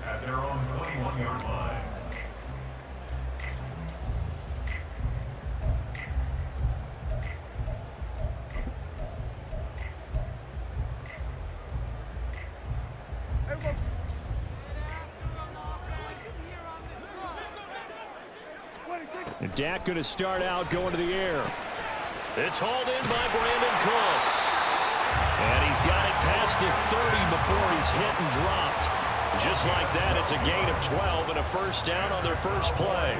At their own 21-yard line. And Dak going to start out going to the air. It's hauled in by Brandon Cooks. And he's got it past the 30 before he's hit and dropped. Just like that, it's a gain of 12 and a first down on their first play.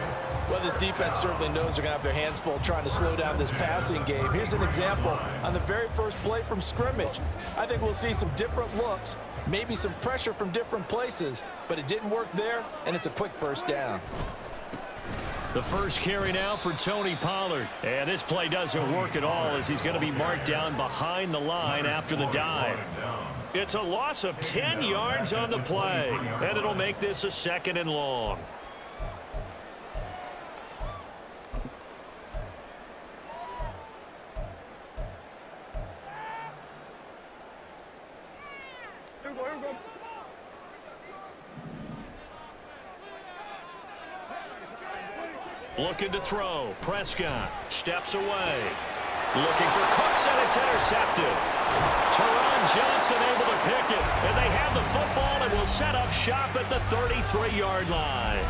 Well, this defense certainly knows they're going to have their hands full trying to slow down this passing game. Here's an example on the very first play from scrimmage. I think we'll see some different looks, maybe some pressure from different places, but it didn't work there, and it's a quick first down. The first carry now for Tony Pollard. And this play doesn't work at all as he's going to be marked down behind the line after the dive. It's a loss of 10 yards on the play, and it'll make this a 2nd and long. Looking to throw. Prescott steps away. Looking for Cooks, and it's intercepted. Teron Johnson able to pick it. And they have the football and will set up shop at the 33-yard line.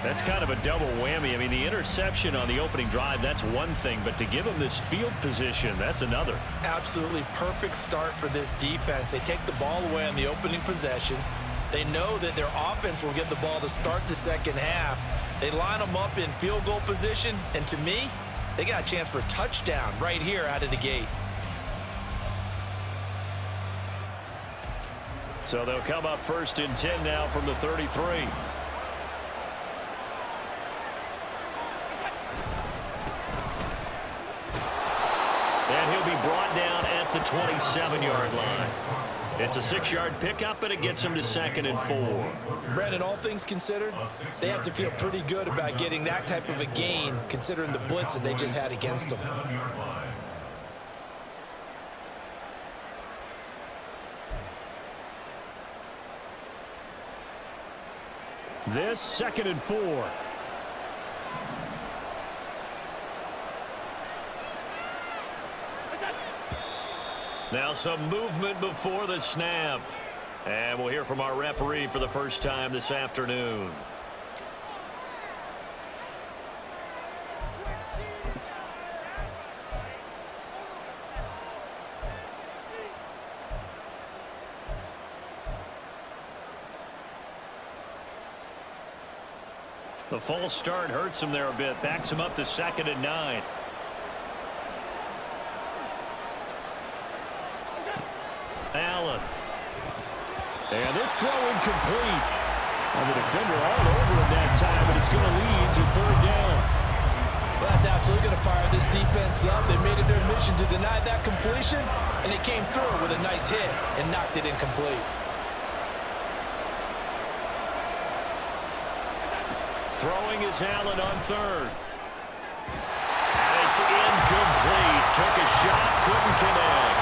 That's kind of a double whammy. I mean, the interception on the opening drive, that's one thing. But to give them this field position, that's another. Absolutely perfect start for this defense. They take the ball away on the opening possession. They know that their offense will get the ball to start the second half. They line them up in field goal position, and to me, they got a chance for a touchdown right here out of the gate. So they'll come up 1st and 10 now from the 33. And he'll be brought down at the 27-yard line. It's a 6-yard pickup, and it gets him to 2nd and 4. Brandon, all things considered, they have to feel pretty good about getting that type of a gain, considering the blitz that they just had against them. This 2nd and 4. Now some movement before the snap. And we'll hear from our referee for the first time this afternoon. The false start hurts him there a bit. Backs him up to 2nd and 9. Allen. And this throw incomplete. And the defender all over him that time, but it's going to lead to 3rd down. Well, that's absolutely going to fire this defense up. They made it their mission to deny that completion, and they came through with a nice hit and knocked it incomplete. Throwing is Allen on 3rd. And it's incomplete. Took a shot, couldn't connect.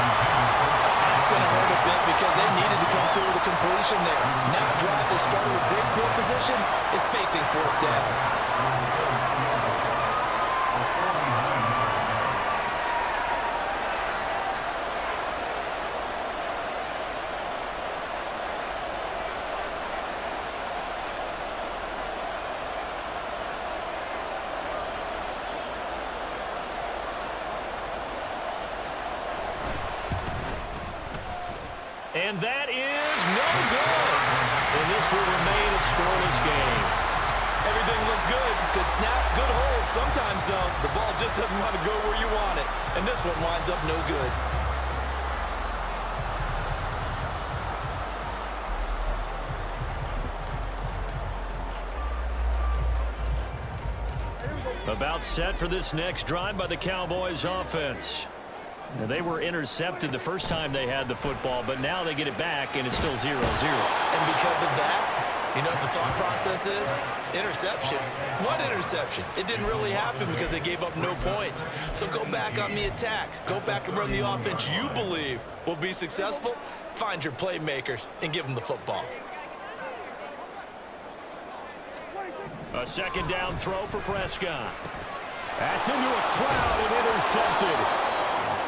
That's going to hurt a bit because they needed to come through with a completion there. Now a drive that started with great field position is facing 4th down. And that is no good. And this will remain a scoreless game. Everything looked good. Good snap, good hold. Sometimes, though, the ball just doesn't want to go where you want it. And this one winds up no good. About set for this next drive by the Cowboys offense. Now, they were intercepted the first time they had the football, but now they get it back, and it's still 0-0. And because of that, you know what the thought process is? Interception. What interception? It didn't really happen because they gave up no points. So go back on the attack. Go back and run the offense you believe will be successful. Find your playmakers and give them the football. A 2nd down throw for Prescott. That's into a crowd and intercepted.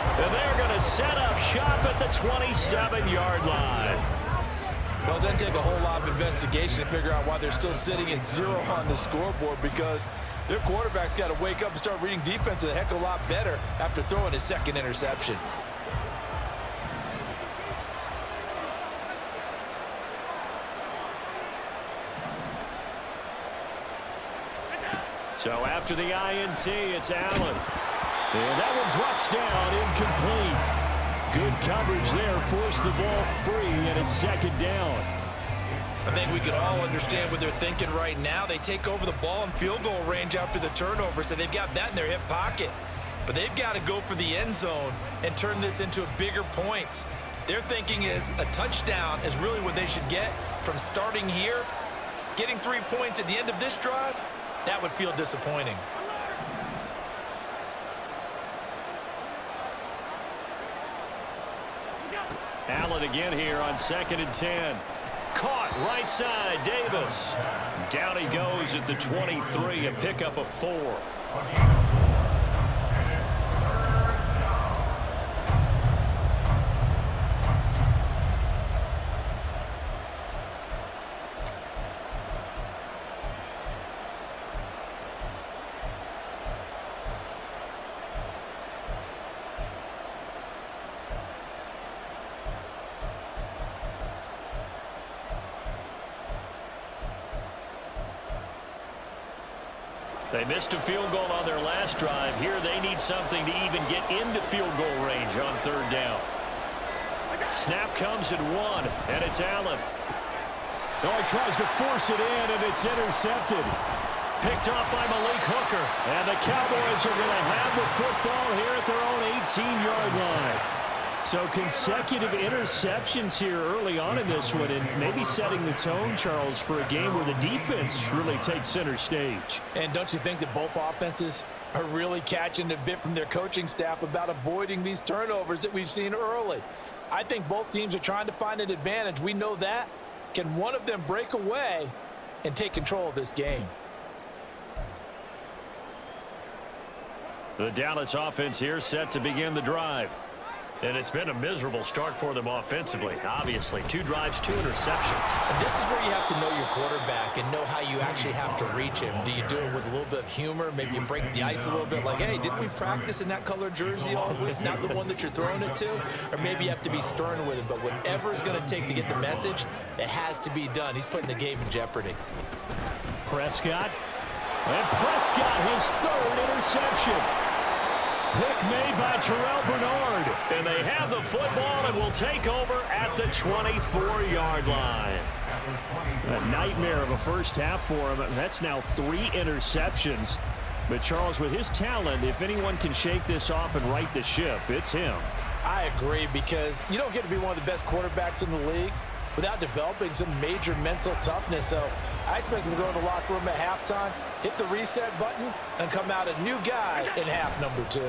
And they're going to set up shop at the 27-yard line. Well, it doesn't take a whole lot of investigation to figure out why they're still sitting at 0 on the scoreboard, because their quarterback's got to wake up and start reading defense a heck of a lot better after throwing his 2nd interception. So after the INT, it's Allen. And that one drops down, incomplete. Good coverage there, forced the ball free, and it's 2nd down. I think we can all understand what they're thinking right now. They take over the ball in field goal range after the turnover, so they've got that in their hip pocket. But they've got to go for the end zone and turn this into bigger points. Their thinking is a touchdown is really what they should get from starting here. Getting 3 points at the end of this drive, that would feel disappointing. Allen again here on 2nd and 10. Caught right side, Davis. Down he goes at the 23, a pickup of 4. They missed a field goal on their last drive. Here they need something to even get into field goal range on 3rd down. Snap comes at 1, and it's Allen. Oh, he tries to force it in, and it's intercepted. Picked off by Malik Hooker. And the Cowboys are going to have the football here at their own 18-yard line. So consecutive interceptions here early on in this one, and maybe setting the tone, Charles, for a game where the defense really takes center stage. And don't you think that both offenses are really catching a bit from their coaching staff about avoiding these turnovers that we've seen early? I think both teams are trying to find an advantage. We know that. Can one of them break away and take control of this game? The Dallas offense here set to begin the drive. And it's been a miserable start for them offensively. Obviously, 2 drives, 2 interceptions. And this is where you have to know your quarterback and know how you actually have to reach him. Do you do it with a little bit of humor? Maybe you break the ice a little bit like, hey, didn't we practice in that color jersey all week, not the one that you're throwing it to? Or maybe you have to be stern with him. But whatever it's going to take to get the message, it has to be done. He's putting the game in jeopardy. Prescott. And Prescott, his 3rd interception. Pick made by Terrell Bernard. And they have the football and will take over at the 24-yard line. A nightmare of a first half for him. That's now 3 interceptions. But Charles, with his talent, if anyone can shake this off and right the ship, it's him. I agree, because you don't get to be one of the best quarterbacks in the league without developing some major mental toughness. So I expect him to go in the locker room at halftime, hit the reset button, and come out a new guy in half number 2.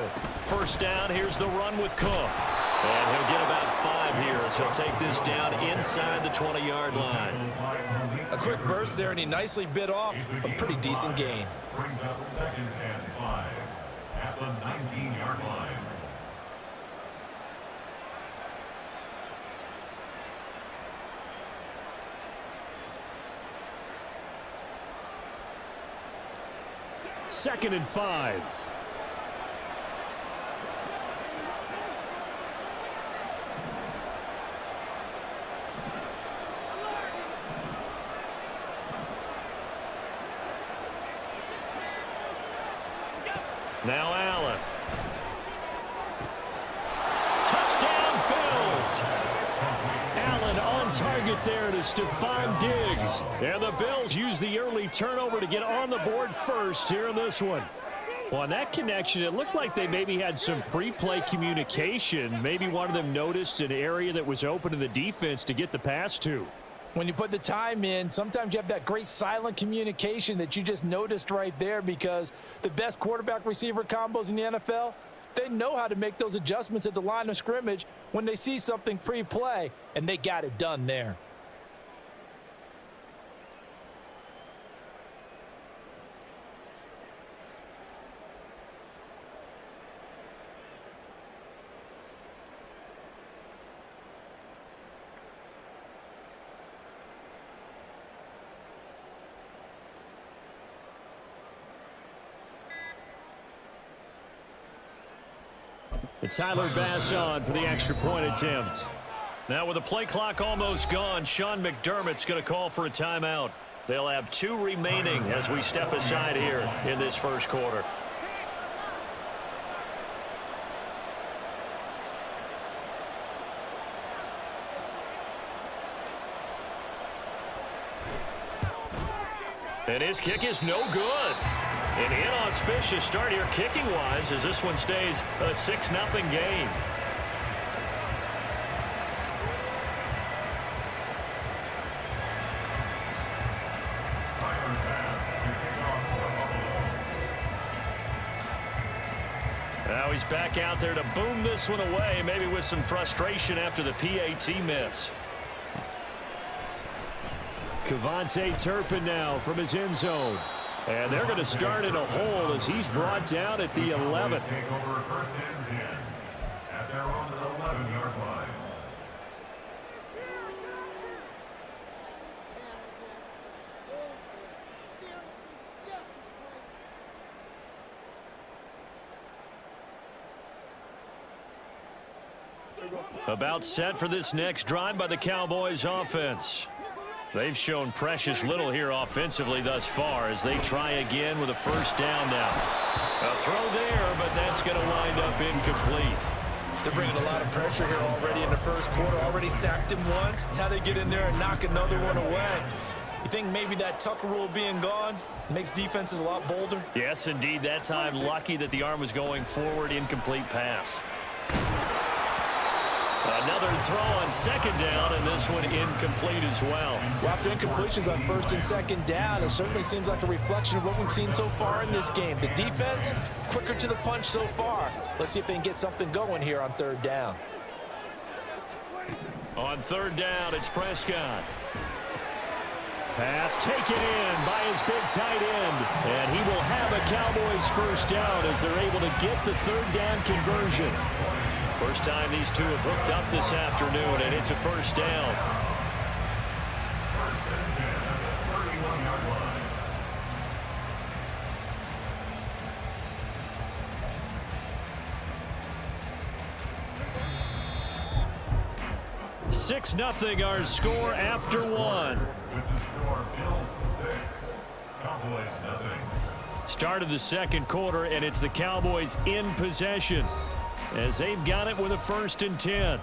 First down, here's the run with Cook. And he'll get about 5 here as he'll take this down inside the 20-yard line. A quick burst there, and he nicely bit off a pretty decent gain. Brings up 2nd and 5 at the 19-yard line. Second and 5. Now Allen. Touchdown, Bills. Allen on target there to Stephon Diggs. And the Bills use the early turnover to get on the board first here in this one. Well, on that connection, it looked like they maybe had some pre-play communication. Maybe one of them noticed an area that was open in the defense to get the pass to. When you put the time in, sometimes you have that great silent communication that you just noticed right there, because the best quarterback-receiver combos in the NFL, they know how to make those adjustments at the line of scrimmage when they see something pre-play, and they got it done there. Tyler Bass on for the extra point attempt. Now with the play clock almost gone, Sean McDermott's going to call for a timeout. They'll have 2 remaining as we step aside here in this first quarter. And his kick is no good. An inauspicious start here kicking-wise as this one stays a 6-0 game. Now he's back out there to boom this one away, maybe with some frustration after the PAT miss. Kevontae Turpin now from his end zone. And they're going to start in a hole as he's brought down at the 11. Take over 1st and 10 at their own 11-yard line. About set for this next drive by the Cowboys offense. They've shown precious little here offensively thus far as they try again with a first down now. A throw there, but that's going to wind up incomplete. They're bringing a lot of pressure here already in the first quarter. Already sacked him once. Now they get in there and knock another one away. You think maybe that Tucker rule being gone makes defenses a lot bolder? Yes, indeed. That time lucky that the arm was going forward. Incomplete pass. Another throw on 2nd down, and this one incomplete as well. Well, after incompletions on 1st and 2nd down, it certainly seems like a reflection of what we've seen so far in this game. The defense, quicker to the punch so far. Let's see if they can get something going here on 3rd down. On 3rd down, it's Prescott. Pass taken in by his big tight end. And he will have a Cowboys first down as they're able to get the 3rd down conversion. First time these two have hooked up this afternoon, and it's a first down. First and 10 at the 31-yard line. 6-0 our score after one. With the score, Bills 6, Cowboys nothing. Start of the second quarter, and it's the Cowboys in possession as they've got it with a 1st and 10.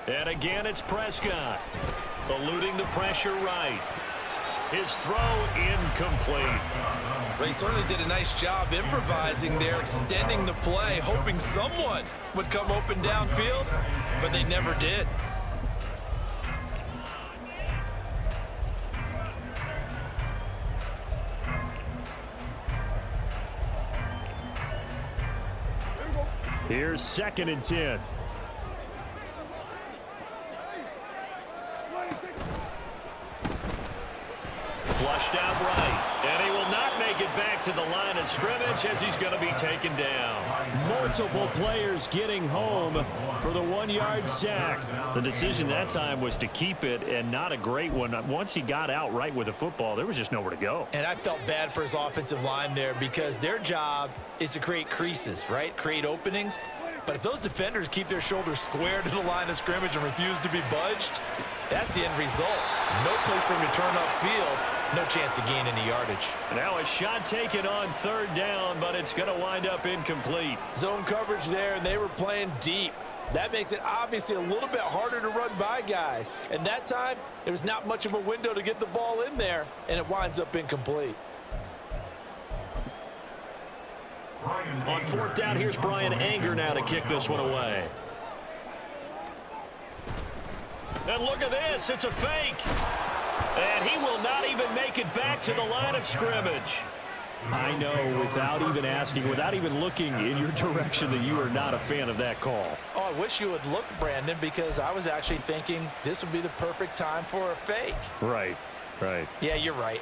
And again, it's Prescott, eluding the pressure right. His throw incomplete. They certainly did a nice job improvising there, extending the play, hoping someone would come open downfield, but they never did. Here's 2nd and 10. Flushed out right, and he will not make it back to the line of scrimmage as he's going to be taken down. Multiple players getting home for the 1-yard sack. The decision that time was to keep it, and not a great one. Once he got out right with the football, there was just nowhere to go. And I felt bad for his offensive line there because their job is to create creases, right? Create openings. But if those defenders keep their shoulders square to the line of scrimmage and refuse to be budged, that's the end result. No place for him to turn upfield. No chance to gain any yardage. Now a shot taken on 3rd down, but it's going to wind up incomplete. Zone coverage there, and they were playing deep. That makes it obviously a little bit harder to run by guys. And that time, there was not much of a window to get the ball in there, and it winds up incomplete. On 4th down, here's Brian Anger now to kick this one away. And look at this, it's a fake. And he will not even make it back to the line of scrimmage. I know, without even asking, without even looking in your direction, that you are not a fan of that call. Oh, I wish you would look, Brandon, because I was actually thinking this would be the perfect time for a fake. Right. Yeah, you're right.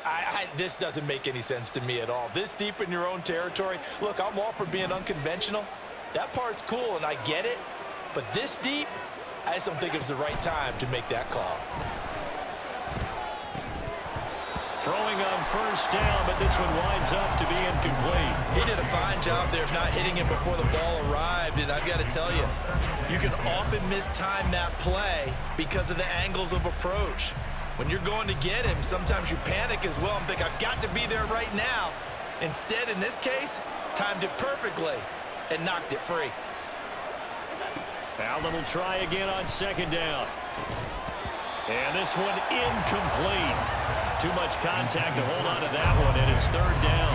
This doesn't make any sense to me at all. This deep in your own territory. Look, I'm all for being unconventional. That part's cool, and I get it. But this deep, I just don't think it's the right time to make that call. Throwing on 1st down, but this one winds up to be incomplete. He did a fine job there of not hitting him before the ball arrived, and I've got to tell you, you can often mistime that play because of the angles of approach. When you're going to get him, sometimes you panic as well and think, I've got to be there right now. Instead, in this case, timed it perfectly and knocked it free. Allen will try again on 2nd down. And this one incomplete. Too much contact to hold on to that one, and it's 3rd down.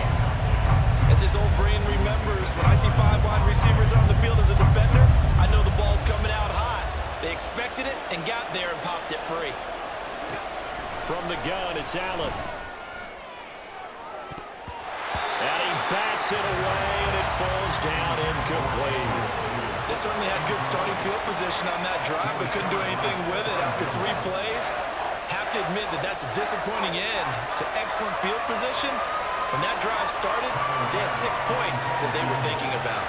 As his old brain remembers, when I see 5 wide receivers on the field as a defender, I know the ball's coming out high. They expected it and got there and popped it free. From the gun, it's Allen. And he backs it away, and it falls down incomplete. They certainly had good starting field position on that drive, but couldn't do anything with it after 3 plays. Have to admit that that's a disappointing end to excellent field position. When that drive started, they had 6 points that they were thinking about.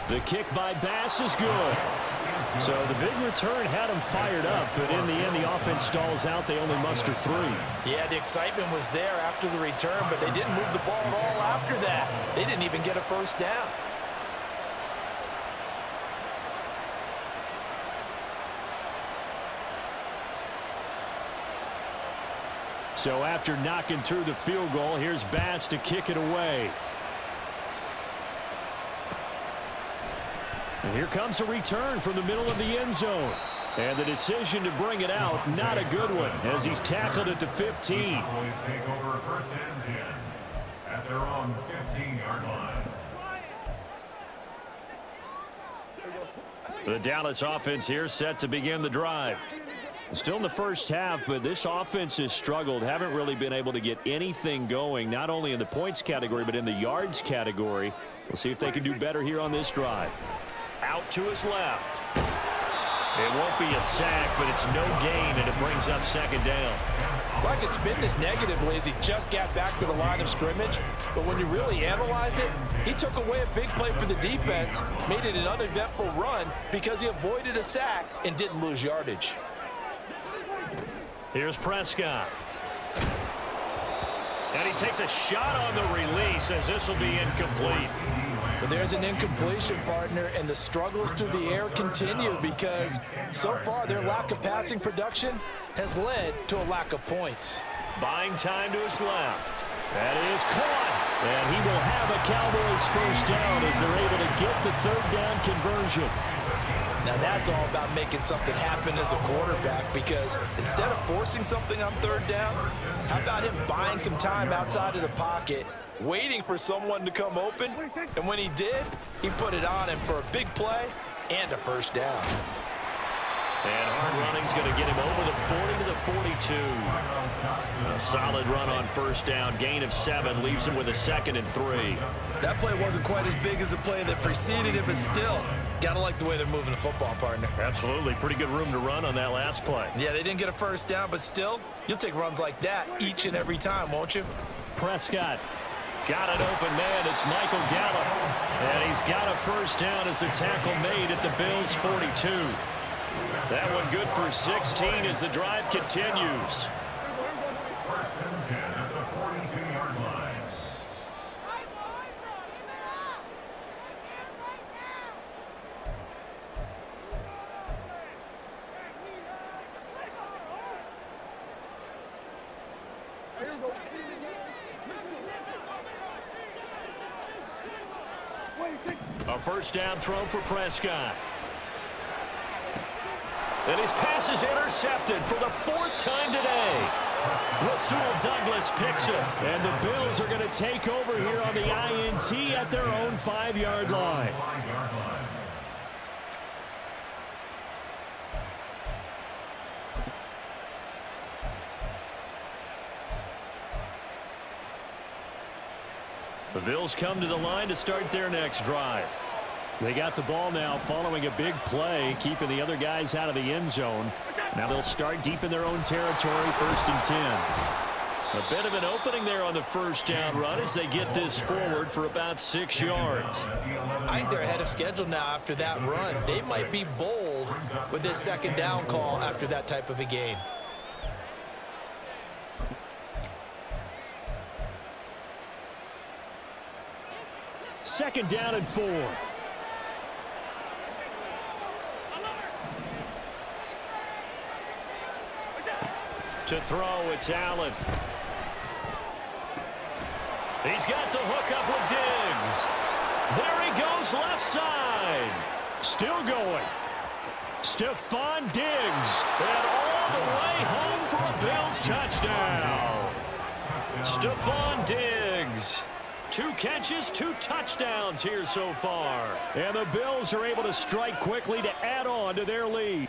The kick by Bass is good. So the big return had them fired up, but in the end, the offense stalls out. They only muster 3. Yeah, the excitement was there after the return, but they didn't move the ball at all after that. They didn't even get a 1st down. So after knocking through the field goal, here's Bass to kick it away. And here comes a return from the middle of the end zone. And the decision to bring it out, not a good one, as he's tackled at the 15. Cowboys take over 1st and 10 at their own 15-yard line. The Dallas offense here set to begin the drive. Still in the first half, but this offense has struggled. Haven't really been able to get anything going, not only in the points category, but in the yards category. We'll see if they can do better here on this drive. Out to his left. It won't be a sack, but it's no gain, and it brings up second down. Well, I could spin this negatively as he just got back to the line of scrimmage, but when you really analyze it, he took away a big play for the defense, made it an uneventful run because he avoided a sack and didn't lose yardage. Here's Prescott. And he takes a shot on the release as this will be incomplete. But there's an incompletion, partner, and the struggles through the air continue because so far their lack of passing production has led to a lack of points. Buying time to his left. That is caught. And he will have a Cowboys first down as they're able to get the third down conversion. Now that's all about making something happen as a quarterback because instead of forcing something on third down, how about him buying some time outside of the pocket, waiting for someone to come open, and when he did, he put it on him for a big play and a first down. And hard running's going to get him over the 40 to the 42. A solid run on first down. Gain of 7 leaves him with a 2nd and 3. That play wasn't quite as big as the play that preceded it, but still, got to like the way they're moving the football, partner. Absolutely. Pretty good room to run on that last play. Yeah, they didn't get a first down, but still, you'll take runs like that each and every time, won't you? Prescott got an open man. It's Michael Gallup. And he's got a first down as the tackle made at the Bills' 42. That one good for 16 as the drive continues. First and 10 at the 42-yard line. A first down throw for Prescott. And his pass is intercepted for the 4th time today. Rasul Douglas picks it. And the Bills are going to take over here on the INT at their own 5-yard line. The Bills come to the line to start their next drive. They got the ball now following a big play, keeping the other guys out of the end zone. Now they'll start deep in their own territory, 1st and 10. A bit of an opening there on the first down run as they get this forward for about 6 yards. I think they're ahead of schedule now after that run. They might be bold with this 2nd down call after that type of a game. Second down and 4. To throw, it's Allen. He's got the hook up with Diggs. There he goes, left side. Still going. Stephon Diggs. And all the way home for a Bills touchdown. Stephon Diggs. 2 catches, 2 touchdowns here so far. And the Bills are able to strike quickly to add on to their lead.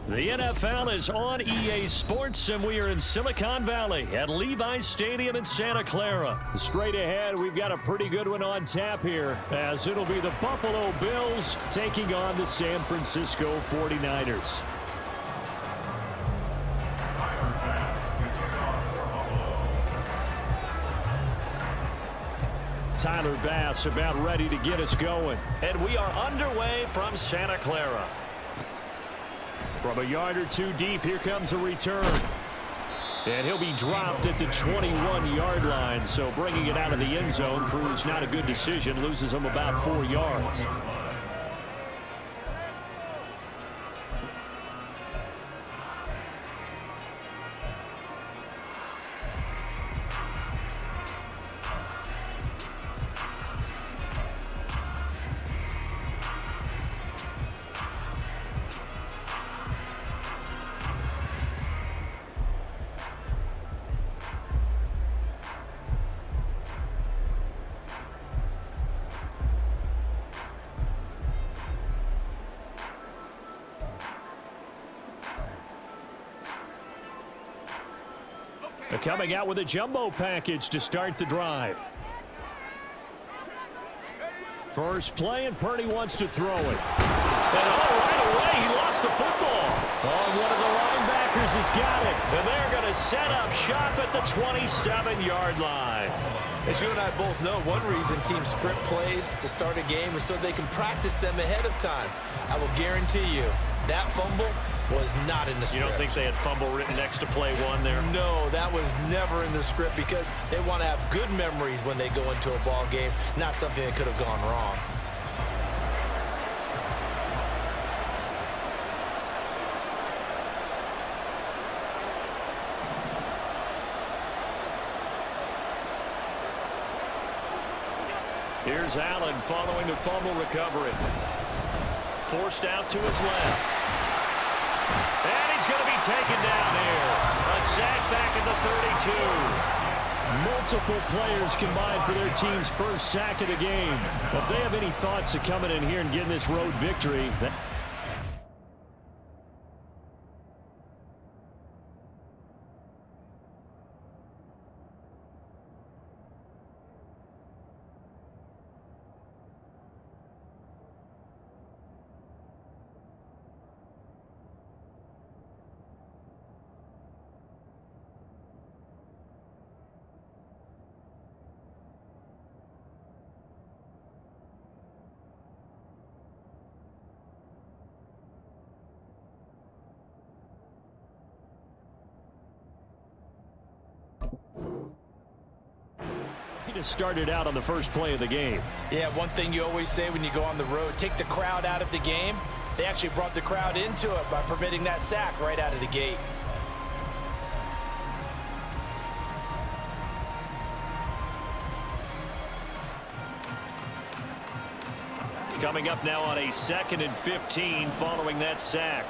The NFL is on EA Sports, and we are in Silicon Valley at Levi's Stadium in Santa Clara. Straight ahead, we've got a pretty good one on tap here, as it'll be the Buffalo Bills taking on the San Francisco 49ers. Tyler Bass about ready to get us going. And we are underway from Santa Clara. From a yard or two deep, here comes a return. And he'll be dropped at the 21-yard line. So bringing it out of the end zone proves not a good decision. Loses him about 4 yards. Coming out with a jumbo package to start the drive. First play, and Purdy wants to throw it. And right away, he lost the football. Oh, one of the linebackers has got it. And they're going to set up shop at the 27-yard line. As you and I both know, one reason teams script plays to start a game is so they can practice them ahead of time. I will guarantee you that fumble was not in the script. You don't think they had fumble written next to play one there? No, that was never in the script because they want to have good memories when they go into a ball game, not something that could have gone wrong. Here's Allen following the fumble recovery. Forced out to his left. And he's going to be taken down here. A sack back at the 32. Multiple players combined for their team's first sack of the game. If they have any thoughts of coming in here and getting this road victory, he just started out on the first play of the game. Yeah, one thing you always say when you go on the road, take the crowd out of the game. They actually brought the crowd into it by permitting that sack right out of the gate. Coming up now on a 2nd and 15 following that sack.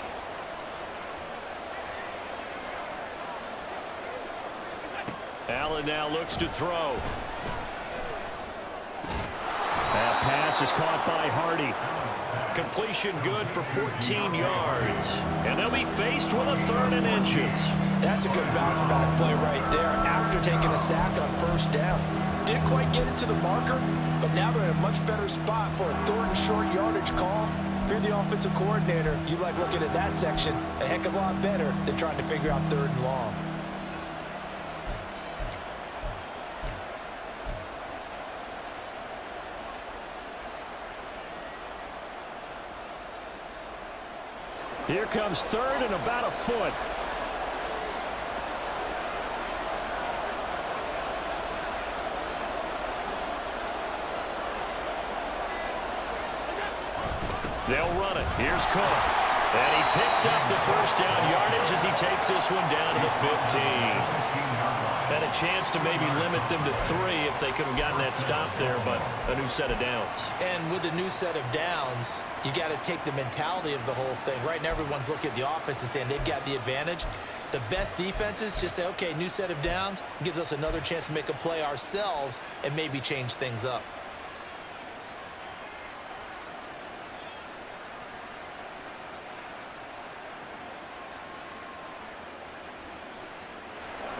Allen now looks to throw. That pass is caught by Hardy. Completion good for 14 yards. And they'll be faced with a 3rd and inches. That's a good bounce back play right there after taking a sack on first down. Didn't quite get it to the marker, but now they're in a much better spot for a 3rd and short yardage call. If you're the offensive coordinator, you like looking at that section a heck of a lot better than trying to figure out 3rd and long. Here comes 3rd and about a foot. They'll run it. Here's Cook. And he picks up the first down yardage as he takes this one down to the 15. Had a chance to maybe limit them to 3 if they could have gotten that stop there, but a new set of downs. And with a new set of downs, you got to take the mentality of the whole thing. Right now, everyone's looking at the offense and saying they've got the advantage. The best defenses just say, okay, new set of downs, gives us another chance to make a play ourselves and maybe change things up.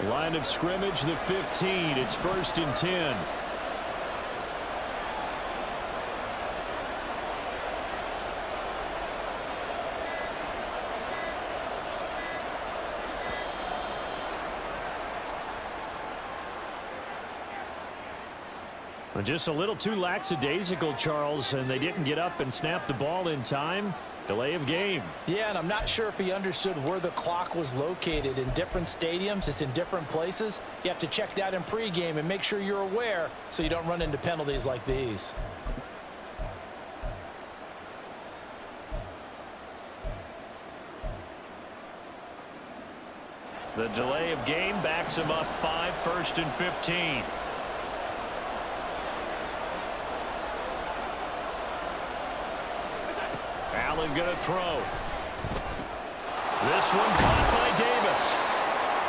Line of scrimmage, the 15. It's 1st and 10. Just a little too lackadaisical, Charles, and they didn't get up and snap the ball in time. Delay of game. Yeah, and I'm not sure if he understood where the clock was located. In different stadiums, it's in different places. You have to check that in pregame and make sure you're aware so you don't run into penalties like these. The delay of game backs him up 5, 1st and 15. Allen going to throw. This one caught by Davis.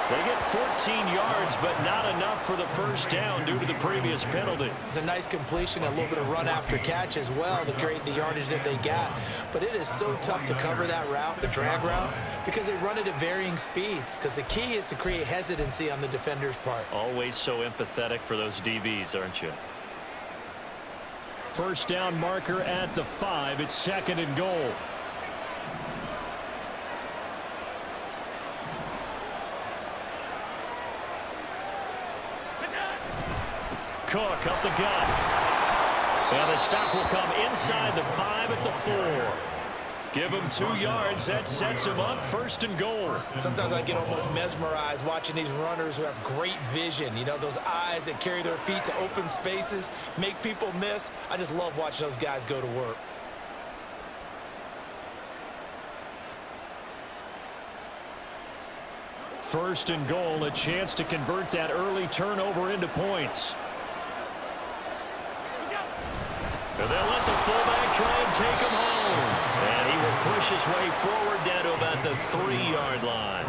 They get 14 yards, but not enough for the first down due to the previous penalty. It's a nice completion, a little bit of run after catch as well to create the yardage that they got. But it is so tough to cover that route, the drag route, because they run it at varying speeds. Because the key is to create hesitancy on the defender's part. Always so empathetic for those DBs, aren't you? First down marker at the 5. It's 2nd and goal. Cook up the gut. And the stop will come inside the 5 at the 4. Give him 2 yards. That sets him up 1st and goal. Sometimes I get almost mesmerized watching these runners who have great vision. You know, those eyes that carry their feet to open spaces, make people miss. I just love watching those guys go to work. First and goal, a chance to convert that early turnover into points. And they'll let the fullback try and take him home. And he will push his way forward down to about the 3-yard line.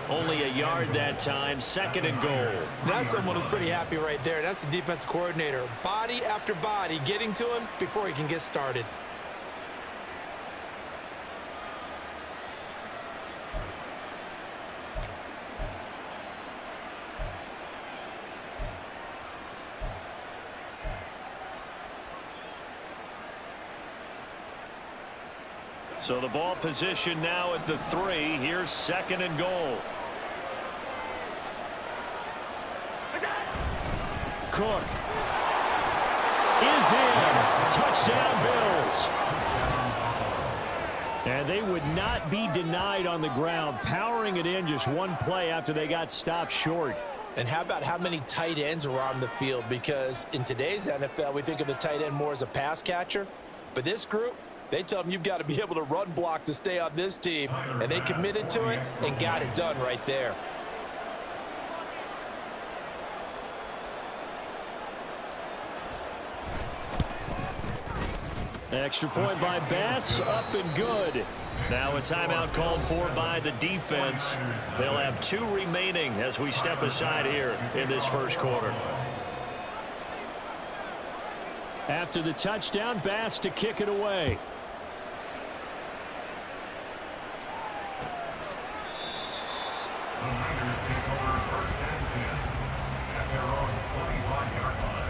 Only a yard that time, 2nd and goal. That's someone who's pretty happy right there. That's the defensive coordinator. Body after body getting to him before he can get started. So the ball position now at the 3. Here's 2nd and goal. Cook is in. Touchdown, Bills. And they would not be denied on the ground, powering it in just one play after they got stopped short. And how about how many tight ends are on the field? Because in today's NFL, we think of the tight end more as a pass catcher. But this group, they tell them you've got to be able to run block to stay on this team. And they committed to it and got it done right there. Extra point by Bass, up and good. Now a timeout called for by the defense. They'll have 2 remaining as we step aside here in this first quarter. After the touchdown, Bass to kick it away. The Raiders take over 1st and 10 at their own 25-yard line.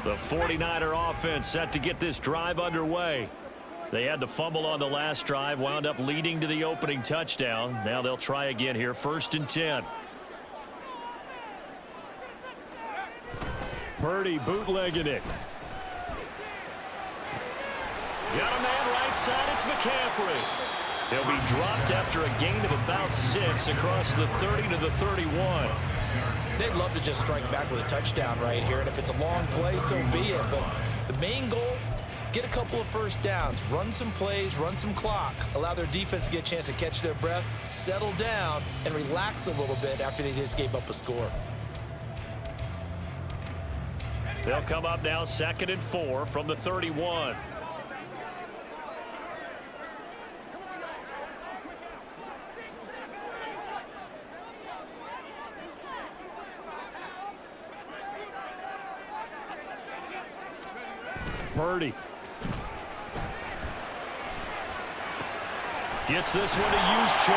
The 49er offense set to get this drive underway. They had the fumble on the last drive, wound up leading to the opening touchdown. Now they'll try again here, 1st and 10. Purdy bootlegging it. Got a man right side, it's McCaffrey. He'll be dropped after a gain of about 6 across the 30 to the 31. They'd love to just strike back with a touchdown right here, and if it's a long play, so be it. But the main goal, get a couple of first downs, run some plays, run some clock, allow their defense to get a chance to catch their breath, settle down, and relax a little bit after they just gave up a score. They'll come up now 2nd and 4 from the 31. Purdy. Gets this one to Juszczyk.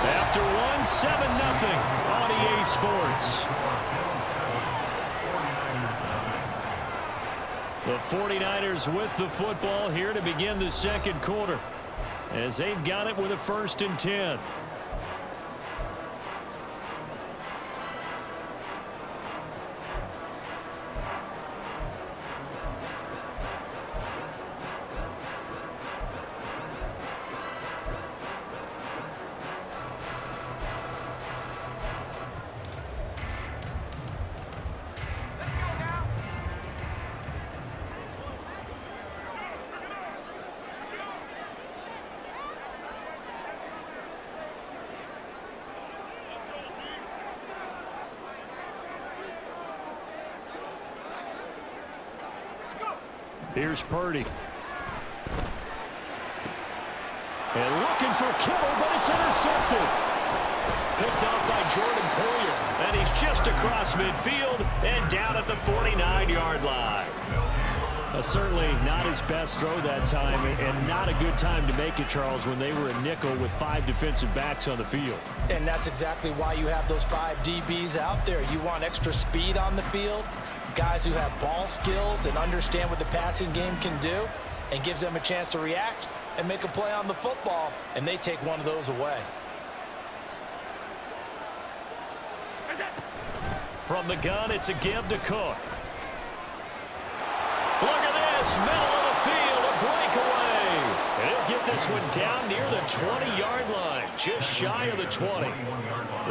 After one, 7-0 on EA Sports. The 49ers with the football here to begin the second quarter, as they've got it with a 1st and 10. Here's Purdy. And looking for Kittle, but it's intercepted. Picked off by Jordan Poyer. And he's just across midfield and down at the 49-yard line. Certainly not his best throw that time, and not a good time to make it, Charles, when they were a nickel with 5 defensive backs on the field. And that's exactly why you have those 5 DBs out there. You want extra speed on the field, guys who have ball skills and understand what the passing game can do, and gives them a chance to react and make a play on the football, and they take one of those away. From the gun, it's a give to Cook. Look at this, middle of the field, a breakaway. And he'll get this one down near the 20-yard line, just shy of the 20.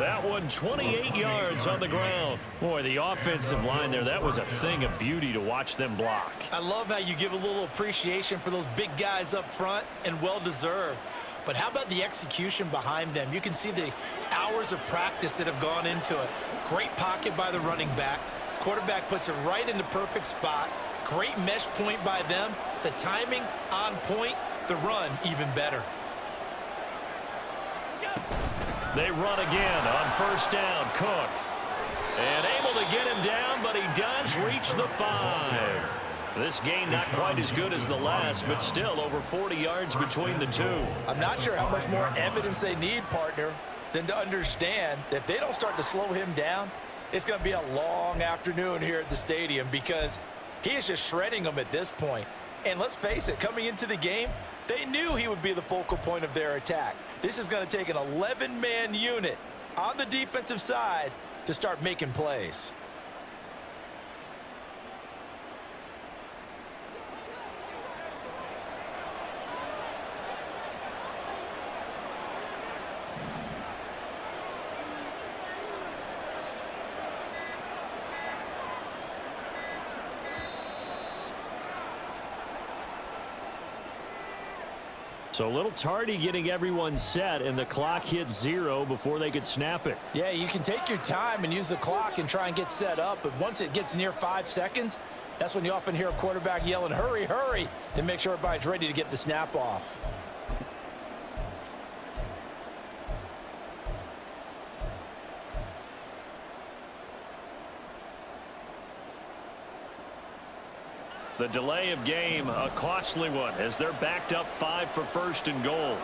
That one 28 yards on the ground. Boy, the offensive line there, that was a thing of beauty to watch them block. I love how you give a little appreciation for those big guys up front, and well-deserved. But how about the execution behind them? You can see the hours of practice that have gone into it. Great pocket by the running back. Quarterback puts it right in the perfect spot. Great mesh point by them. The timing on point. The run even better. They run again on 1st down. Cook. And able to get him down, but he does reach the 5. This gain not quite as good as the last, but still over 40 yards between the two. I'm not sure how much more evidence they need, partner, than to understand that if they don't start to slow him down, it's going to be a long afternoon here at the stadium, because he is just shredding them at this point. And let's face it, coming into the game, they knew he would be the focal point of their attack. This is going to take an 11-man unit on the defensive side to start making plays. So a little tardy getting everyone set, and the clock hit 0 before they could snap it. Yeah, you can take your time and use the clock and try and get set up, but once it gets near 5 seconds, that's when you often hear a quarterback yelling, hurry, hurry, to make sure everybody's ready to get the snap off. The delay of game, a costly one, as they're backed up 5 for 1st and goal.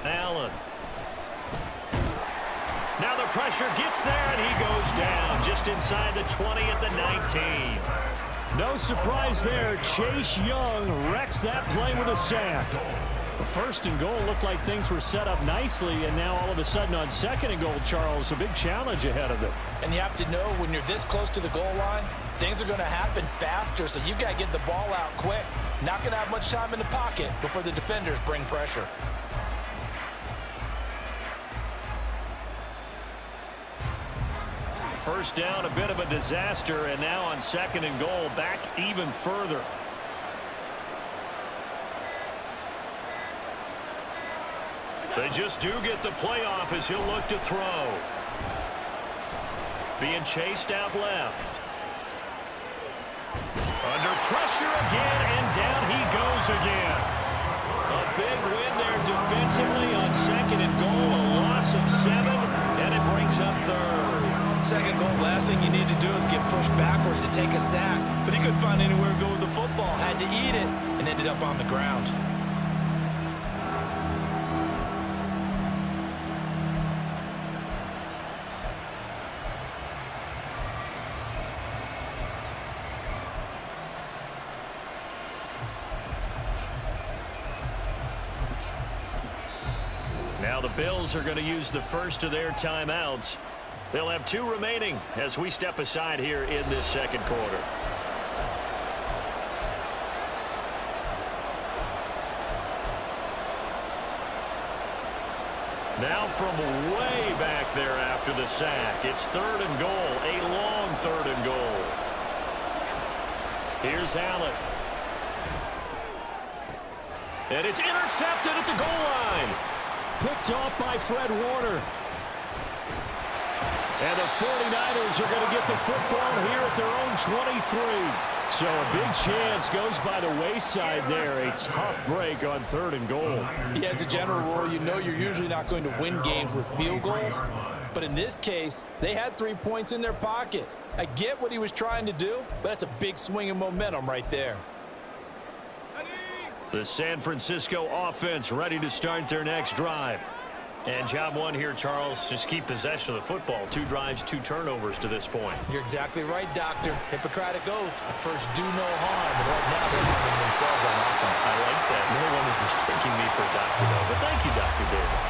Allen. Now the pressure gets there, and he goes down just inside the 20 at the 19. No surprise there. Chase Young wrecks that play with a sack. The 1st and goal looked like things were set up nicely, and now all of a sudden on 2nd and goal, Charles, a big challenge ahead of them. And you have to know when you're this close to the goal line, things are going to happen faster, so you've got to get the ball out quick. Not going to have much time in the pocket before the defenders bring pressure. First down, a bit of a disaster, and now on 2nd and goal, back even further. They just do get the playoff as he'll look to throw. Being chased out left. Under pressure again, and down he goes again. A big win there defensively on 2nd and goal, a loss of 7, and it brings up 3rd. Second goal, last thing you need to do is get pushed backwards to take a sack. But he couldn't find anywhere to go with the football, had to eat it, and ended up on the ground. Now the Bills are going to use the first of their timeouts. They'll have 2 remaining as we step aside here in this second quarter. Now from way back there after the sack, it's 3rd and goal, a long 3rd and goal. Here's Allen. And it's intercepted at the goal line. Picked off by Fred Warner. And the 49ers are going to get the football here at their own 23. So a big chance goes by the wayside there. A tough break on 3rd and goal. Yeah, as a general rule, you know you're usually not going to win games with field goals. But in this case, they had 3 points in their pocket. I get what he was trying to do, but that's a big swing of momentum right there. The San Francisco offense ready to start their next drive. And job 1 here, Charles, just keep possession of the football. 2 drives, 2 turnovers to this point. You're exactly right, Doctor. Hippocratic oath. First, do no harm. And right now, they're harming themselves on offense. I like that. No one is mistaking me for a doctor, though. But thank you, Dr. Davis.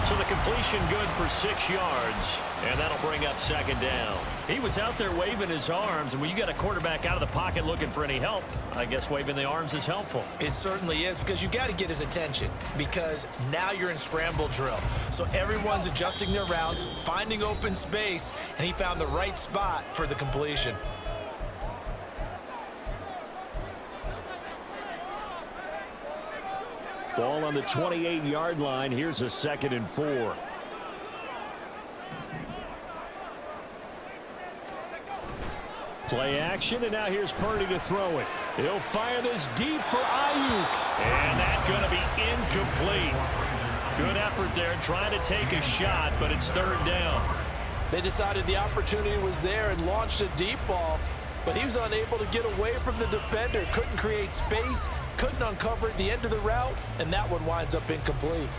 So the completion good for 6 yards, and that'll bring up 2nd down. He was out there waving his arms, and when you got a quarterback out of the pocket looking for any help, I guess waving the arms is helpful. It certainly is, because you got to get his attention, because now you're in scramble drill. So everyone's adjusting their routes, finding open space, and he found the right spot for the completion. Ball on the 28-yard line. Here's a 2nd and 4. Play action, and now here's Purdy to throw it. He'll fire this deep for Ayuk. And that's going to be incomplete. Good effort there, trying to take a shot, but it's 3rd down. They decided the opportunity was there and launched a deep ball, but he was unable to get away from the defender. Couldn't create space, couldn't uncover at the end of the route, and that one winds up incomplete.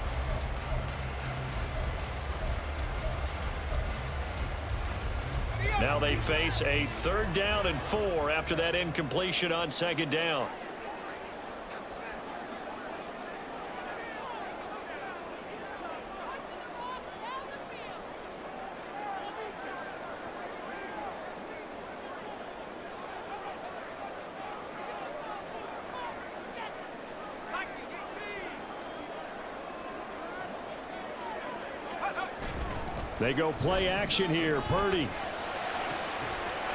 Now they face a 3rd down and 4 after that incompletion on 2nd down. They go play action here. Purdy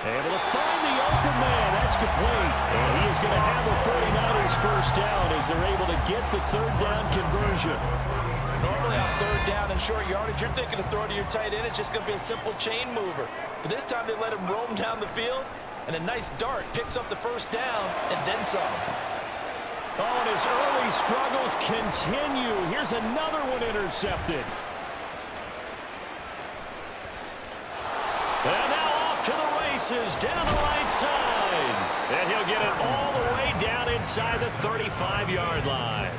able to find the open man. That's complete. And he is going to have the 49ers first down as they're able to get the 3rd down conversion. Normally on 3rd down and short yardage, you're thinking to throw to your tight end. It's just going to be a simple chain mover. But this time they let him roam down the field, and a nice dart picks up the first down and then some. Oh, and his early struggles continue. Here's another one intercepted. And now off to the races down the right side. And he'll get it all the way down inside the 35-yard line.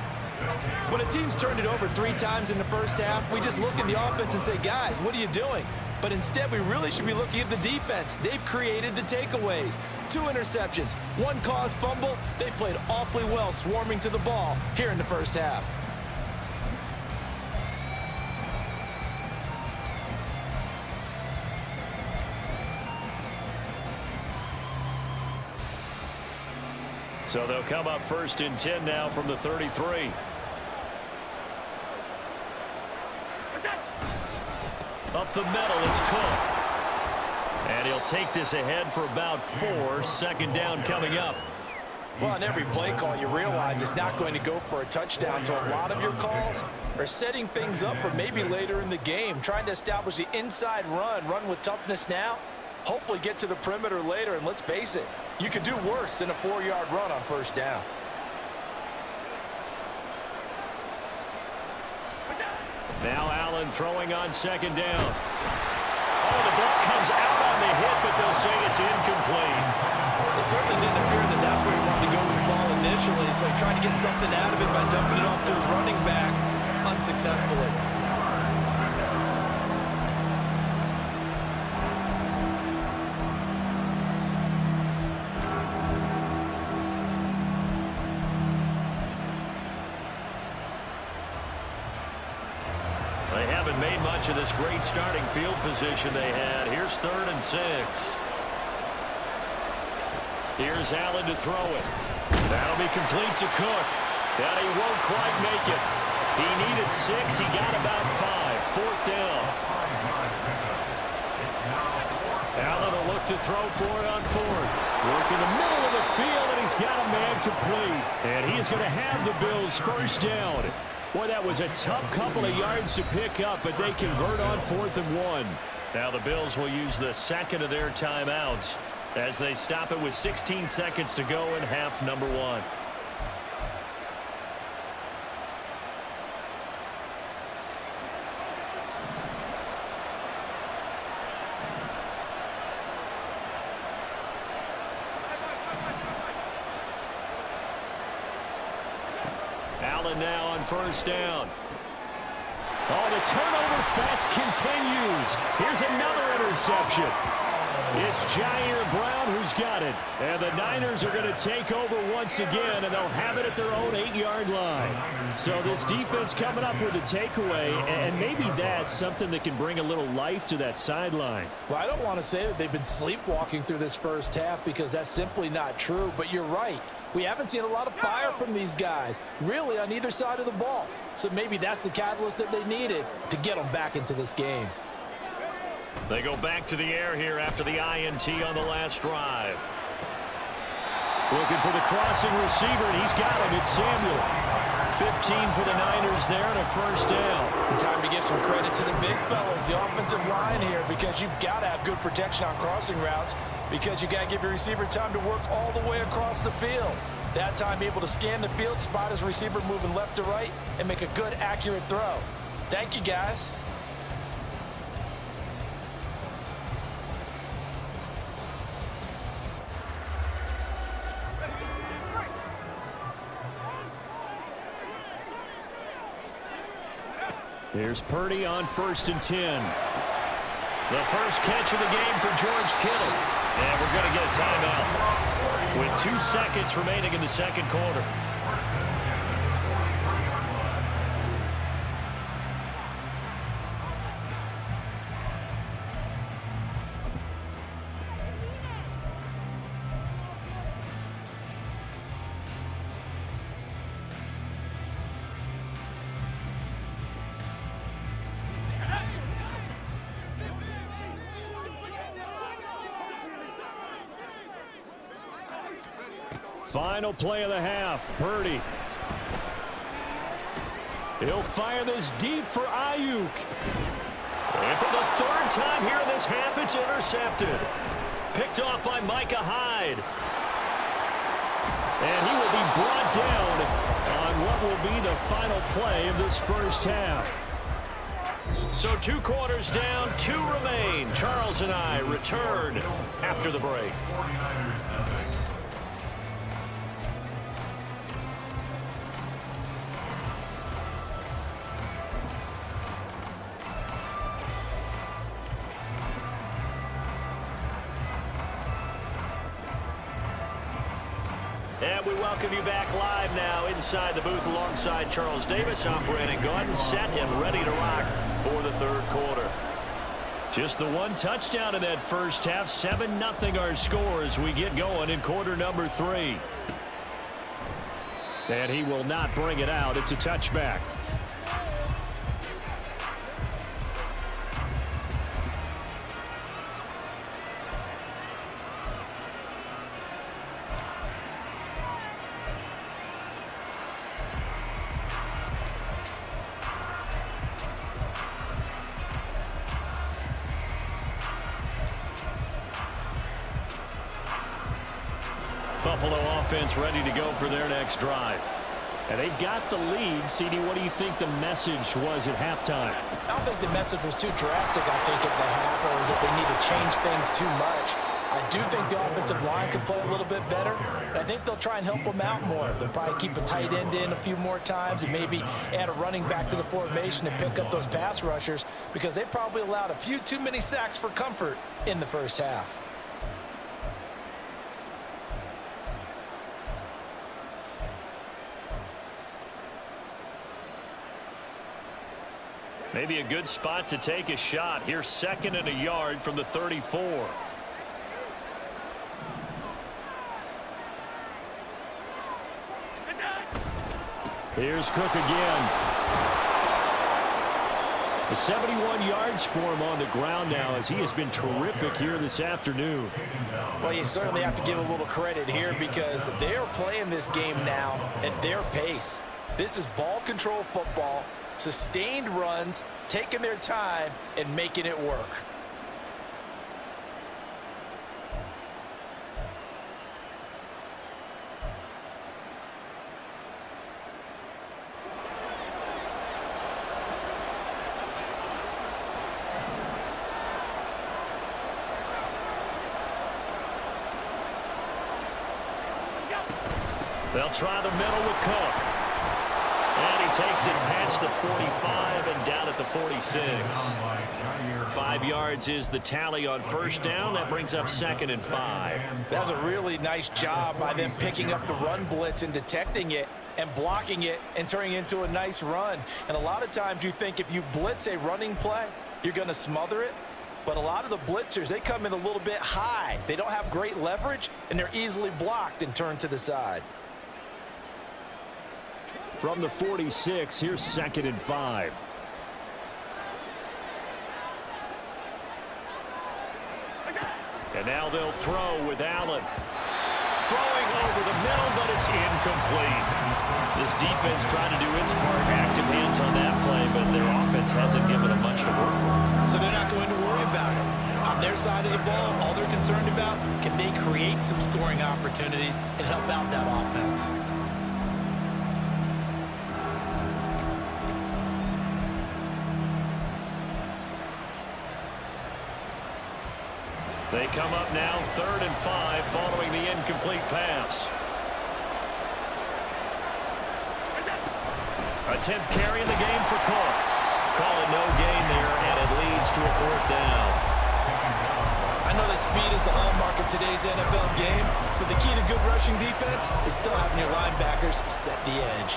When a team's turned it over 3 times in the first half, we just look at the offense and say, guys, what are you doing? But instead, we really should be looking at the defense. They've created the takeaways. 2 interceptions, 1 caused fumble. They played awfully well swarming to the ball here in the first half. So they'll come up 1st and 10 now from the 33. Up the middle, it's Cook. And he'll take this ahead for about 4. 2nd down coming up. Well, on every play call, you realize it's not going to go for a touchdown. So a lot of your calls are setting things up for maybe later in the game, trying to establish the inside run with toughness now, hopefully get to the perimeter later. And let's face it, you could do worse than a 4-yard run on 1st down. Now Allen throwing on 2nd down. Oh, the ball comes out on the hit, but they'll say it's incomplete. It certainly didn't appear that that's where he wanted to go with the ball initially, so he tried to get something out of it by dumping it off to his running back unsuccessfully. They haven't made much of this great starting field position they had. Here's 3rd and 6. Here's Allen to throw it. That'll be complete to Cook. That he won't quite make it. He needed 6. He got about 5. 4th down. Allen will look to throw for it on 4th. Work in the middle of the field, and he's got a man complete. And he is going to have the Bills' 1st down. Boy, that was a tough couple of yards to pick up, but they convert on 4th and 1. Now the Bills will use the 2nd of their timeouts as they stop it with 16 seconds to go in half number 1. Allen now on 1st down. Oh, the turnover fest continues. Here's another interception. It's Jair Brown who's got it. And the Niners are going to take over once again, and they'll have it at their own 8-yard line. So this defense coming up with a takeaway, and maybe that's something that can bring a little life to that sideline. Well, I don't want to say that they've been sleepwalking through this first half because that's simply not true, but you're right. We haven't seen a lot of fire from these guys, really, on either side of the ball. So maybe that's the catalyst that they needed to get them back into this game. They go back to the air here after the INT on the last drive. Looking for the crossing receiver, and he's got him. It's Samuel. 15 for the Niners there and a 1st down. Time to give some credit to the big fellas, the offensive line here, because you've got to have good protection on crossing routes, because you got to give your receiver time to work all the way across the field. That time able to scan the field, spot his receiver moving left to right, and make a good, accurate throw. Thank you, guys. Here's Purdy on 1st and 10. The first catch of the game for George Kittle. And we're going to get a timeout with 2 seconds remaining in the 2nd quarter. Final play of the half. Purdy. He'll fire this deep for Ayuk. And for the 3rd time here in this half, it's intercepted. Picked off by Micah Hyde. And he will be brought down on what will be the final play of this first half. So 2 quarters down, 2 remain. Charles and I return after the break. And we welcome you back live now inside the booth alongside Charles Davis. I'm Brandon Gaudin, set and ready to rock for the 3rd quarter. Just the 1 touchdown in that first half. 7-0 our score as we get going in quarter number 3. And he will not bring it out. It's a touchback. Buffalo offense ready to go for their next drive. And they've got the lead. CD, what do you think the message was at halftime? I don't think the message was too drastic, I think, at the half, or that they need to change things too much. I do think the offensive line can play a little bit better. And I think they'll try and help them out more. They'll probably keep a tight end in a few more times and maybe add a running back to the formation and pick up those pass rushers, because they probably allowed a few too many sacks for comfort in the first half. Maybe a good spot to take a shot. Here's 2nd and a yard from the 34. Here's Cook again. 71 yards for him on the ground now, as he has been terrific here this afternoon. Well, you certainly have to give a little credit here, because they're playing this game now at their pace. This is ball control football, sustained runs, taking their time and making it work. They'll try the middle with Cook. And he takes it past the 45 and down at the 46. 5 yards is the tally on first down. That brings up 2nd and 5. That's a really nice job by them picking up the run blitz and detecting it and blocking it and turning it into a nice run. And a lot of times you think if you blitz a running play, you're going to smother it. But a lot of the blitzers, they come in a little bit high. They don't have great leverage, and they're easily blocked and turned to the side. From the 46, here's 2nd and 5. And now they'll throw with Allen. Throwing over the middle, but it's incomplete. This defense trying to do its part. Active hands on that play, but their offense hasn't given them much to work with. So they're not going to worry about it. On their side of the ball, all they're concerned about, can they create some scoring opportunities and help out that offense? They come up now 3rd and 5 following the incomplete pass. A 10th carry in the game for Cook. Call it no gain there, and it leads to a 4th down. I know that speed is the hallmark of today's NFL game, but the key to good rushing defense is still having your linebackers set the edge.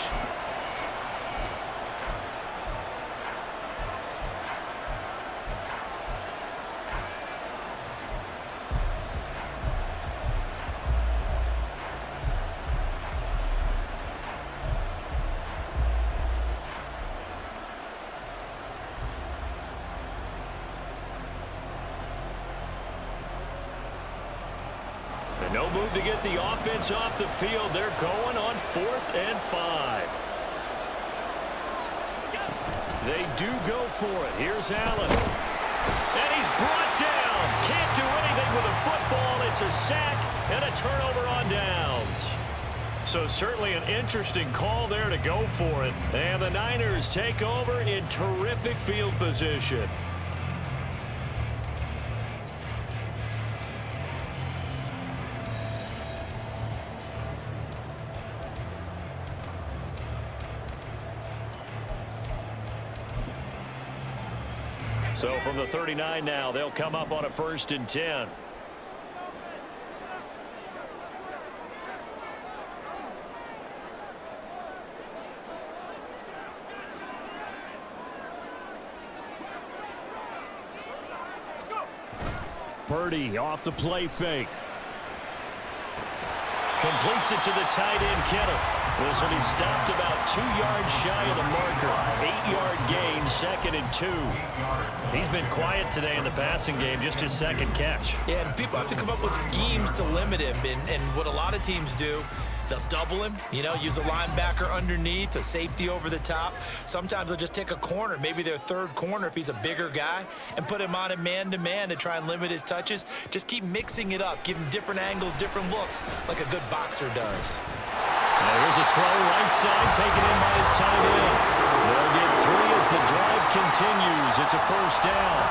No move to get the offense off the field. They're going on 4th and 5. They do go for it. Here's Allen. And he's brought down. Can't do anything with a football. It's a sack and a turnover on downs. So certainly an interesting call there to go for it. And the Niners take over in terrific field position. So from the 39 now, they'll come up on a 1st and 10. Purdy off the play fake. Completes it to the tight end, Kittle. This will be stopped about 2 yards shy of the marker. 8-yard gain, 2nd and 2. He's been quiet today in the passing game, just his 2nd catch. Yeah, and people have to come up with schemes to limit him. And what a lot of teams do, they'll double him, use a linebacker underneath, a safety over the top. Sometimes they'll just take a corner, maybe their 3rd corner if he's a bigger guy, and put him on a man-to-man to try and limit his touches. Just keep mixing it up. Give him different angles, different looks, like a good boxer does. Here's a throw right side, taken in by his tight end. They'll get 3 as the drive continues. It's a first down.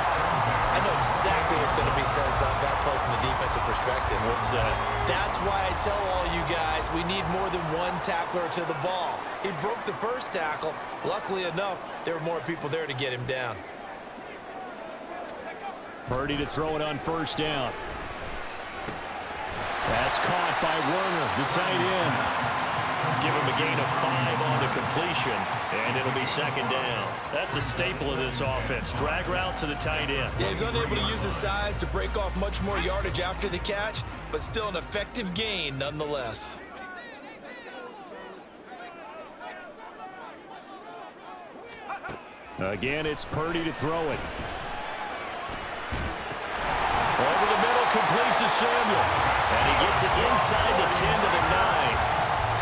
I know exactly what's going to be said about that play from the defensive perspective. What's that? That's why I tell all you guys we need more than one tackler to the ball. He broke the first tackle. Luckily enough, there were more people there to get him down. Purdy to throw it on first down. That's caught by Werner, the tight end. Give him a gain of 5 on the completion, and it'll be second down. That's a staple of this offense. Drag route to the tight end. Yeah, he's unable to use his size to break off much more yardage after the catch, but still an effective gain nonetheless. Again, it's Purdy to throw it. Over the middle, complete to Samuel. And he gets it inside the 10 to the 9.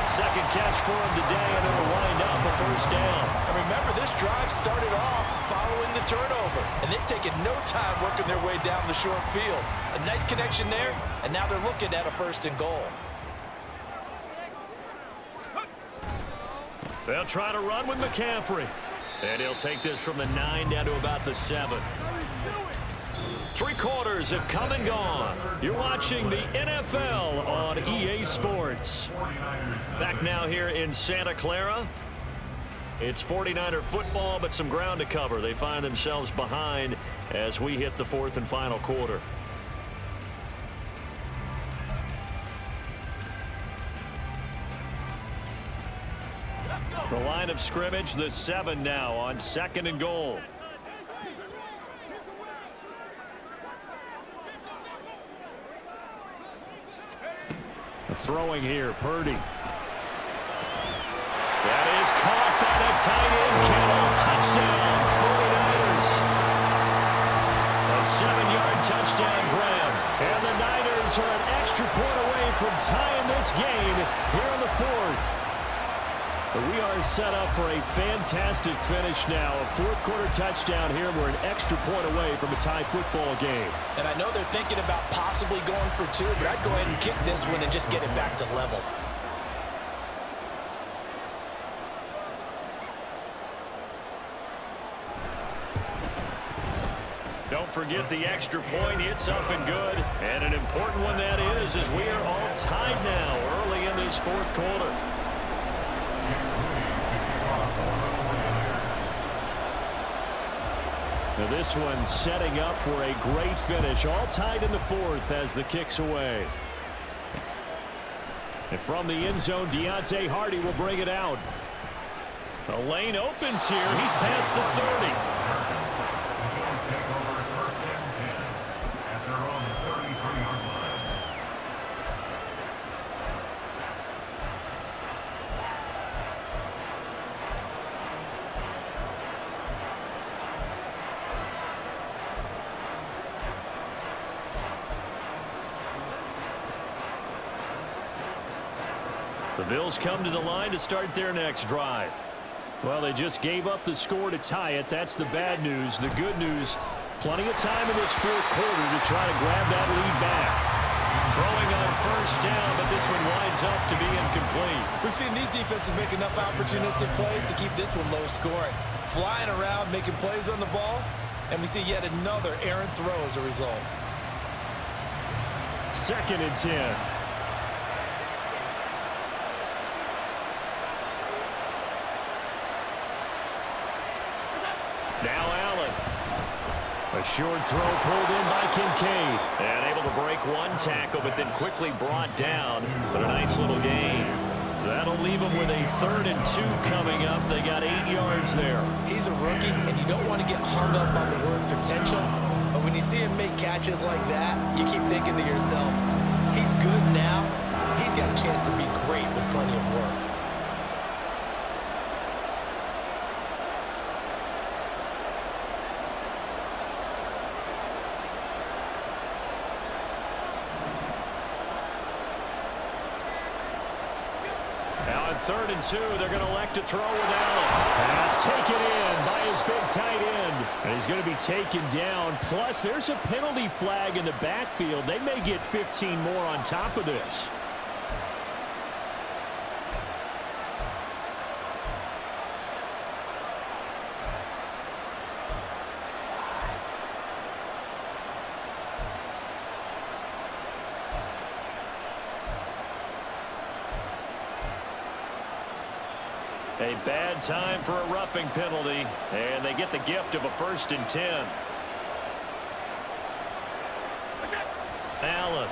Second catch for him today, and it'll wind up a first down. And remember, this drive started off following the turnover, and they've taken no time working their way down the short field. A nice connection there, and now they're looking at a first and goal. They'll try to run with McCaffrey. And he'll take this from the 9 down to about the 7. 3 quarters have come and gone. You're watching the NFL on EA Sports. Back now here in Santa Clara. It's 49er football, but some ground to cover. They find themselves behind as we hit the 4th and final quarter. The line of scrimmage, the 7 now on 2nd and goal. Throwing here, Purdy. That is caught by the tight end, Kittle. Touchdown, 49ers. A 7-yard touchdown grab. And the Niners are an extra point away from tying this game here in the 4th. We are set up for a fantastic finish now. A 4th quarter touchdown here. We're an extra point away from a tie football game. And I know they're thinking about possibly going for 2, but I'd go ahead and kick this one and just get it back to level. Don't forget the extra point. It's up and good. And an important one that is, as we are all tied now early in this 4th quarter. Now this one setting up for a great finish. All tied in the 4th as the kick's away. And from the end zone, Deontay Hardy will bring it out. The lane opens here. He's past the 30. The Bills come to the line to start their next drive. Well, they just gave up the score to tie it. That's the bad news. The good news, plenty of time in this 4th quarter to try to grab that lead back. Throwing on first down, but this one winds up to be incomplete. We've seen these defenses make enough opportunistic plays to keep this one low scoring. Flying around, making plays on the ball, and we see yet another errant throw as a result. 2nd and 10. Now Allen. A short throw pulled in by Kincaid. And able to break one tackle, but then quickly brought down. But a nice little gain. That'll leave them with a 3rd and 2 coming up. They got 8 yards there. He's a rookie, and you don't want to get hung up on the word potential. But when you see him make catches like that, you keep thinking to yourself, he's good now. He's got a chance to be great with plenty of work. Now on 3rd and 2, they're going to elect to throw with Allen. Pass taken in by his big tight end. And he's going to be taken down. Plus, there's a penalty flag in the backfield. They may get 15 more on top of this. A bad time for a roughing penalty, and they get the gift of a 1st and 10. Allen.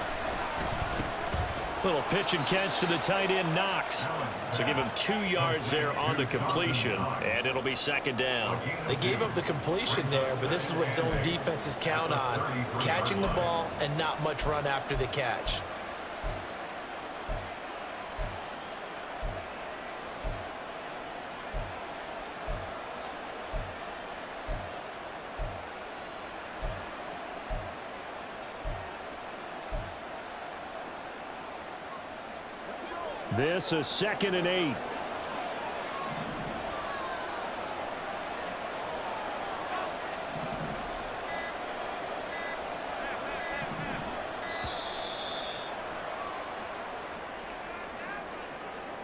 Little pitch and catch to the tight end, Knox. So give him 2 yards there on the completion, and it'll be 2nd down. They gave up the completion there, but this is what zone defenses count on, catching the ball and not much run after the catch. This is 2nd and 8.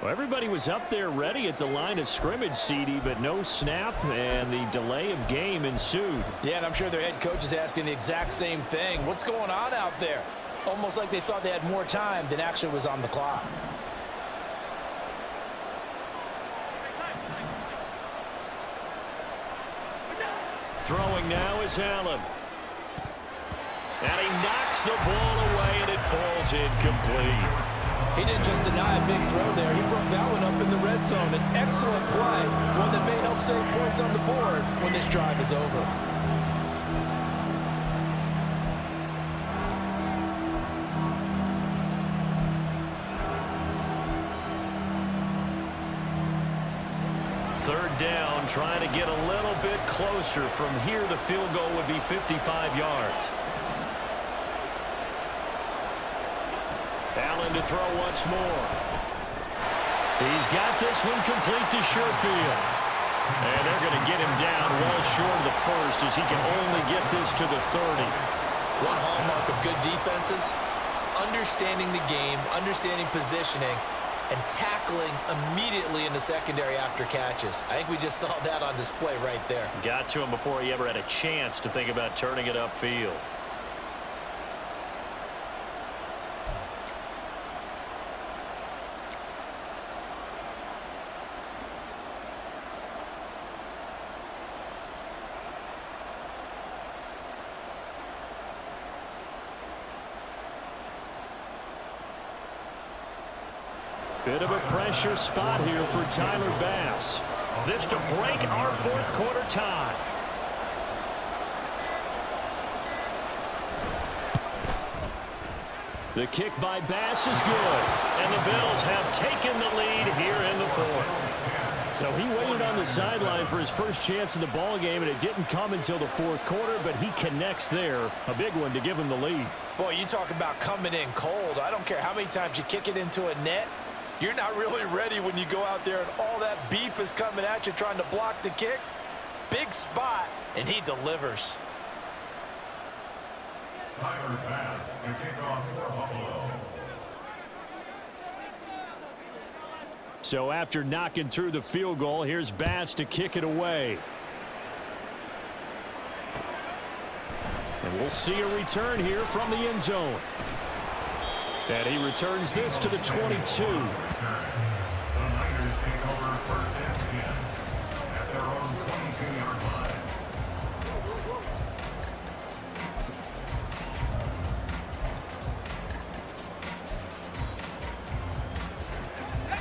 Well, everybody was up there ready at the line of scrimmage, CD, but no snap, and the delay of game ensued. Yeah, and I'm sure their head coach is asking the exact same thing. What's going on out there? Almost like they thought they had more time than actually was on the clock. Throwing now is Allen. And he knocks the ball away, and it falls incomplete. He didn't just deny a big throw there. He broke that one up in the red zone. An excellent play, one that may help save points on the board when this drive is over. Third down, trying to get a little bit closer. From here, the field goal would be 55 yards. Allen to throw once more. He's got this one complete to Sherfield. And they're going to get him down well short of the first, as he can only get this to the 30. One hallmark of good defenses is understanding the game, understanding positioning, and tackling immediately in the secondary after catches. I think we just saw that on display right there. Got to him before he ever had a chance to think about turning it upfield. Bit of a pressure spot here for Tyler Bass. This to break our 4th quarter tie. The kick by Bass is good, and the Bills have taken the lead here in the 4th. So he waited on the sideline for his first chance in the ball game, and it didn't come until the 4th quarter, but he connects there. A big one to give him the lead. Boy, you talk about coming in cold. I don't care how many times you kick it into a net. You're not really ready when you go out there and all that beef is coming at you trying to block the kick. Big spot, and he delivers. Tyler Bass to kick off for Buffalo. So after knocking through the field goal, here's Bass to kick it away. And we'll see a return here from the end zone. And he returns this to the 22. The Niners take over 1st and 10 at their own 22-yard line.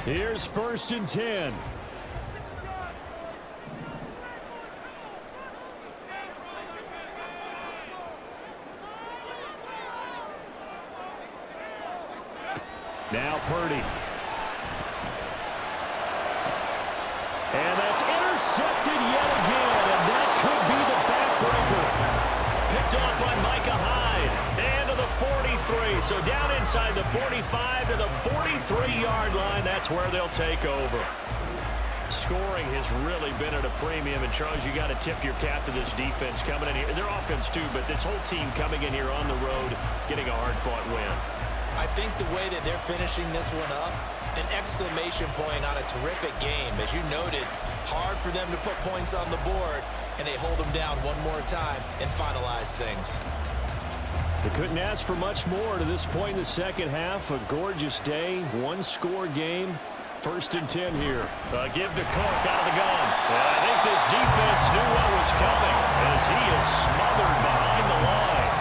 Here's 1st and 10. Now Purdy. And that's intercepted yet again, and that could be the backbreaker. Picked off by Micah Hyde. And to the 43. So down inside the 45 to the 43-yard line. That's where they'll take over. Scoring has really been at a premium. And, Charles, you got to tip your cap to this defense coming in here. Their offense, too, but this whole team coming in here on the road, getting a hard-fought win. I think the way that they're finishing this one up, an exclamation point on a terrific game. As you noted, hard for them to put points on the board, and they hold them down one more time and finalize things. They couldn't ask for much more to this point in the second half. A gorgeous day, one-score game. First and 10 here. Give to Cook out of the gun. And I think this defense knew what was coming as he is smothered behind the line.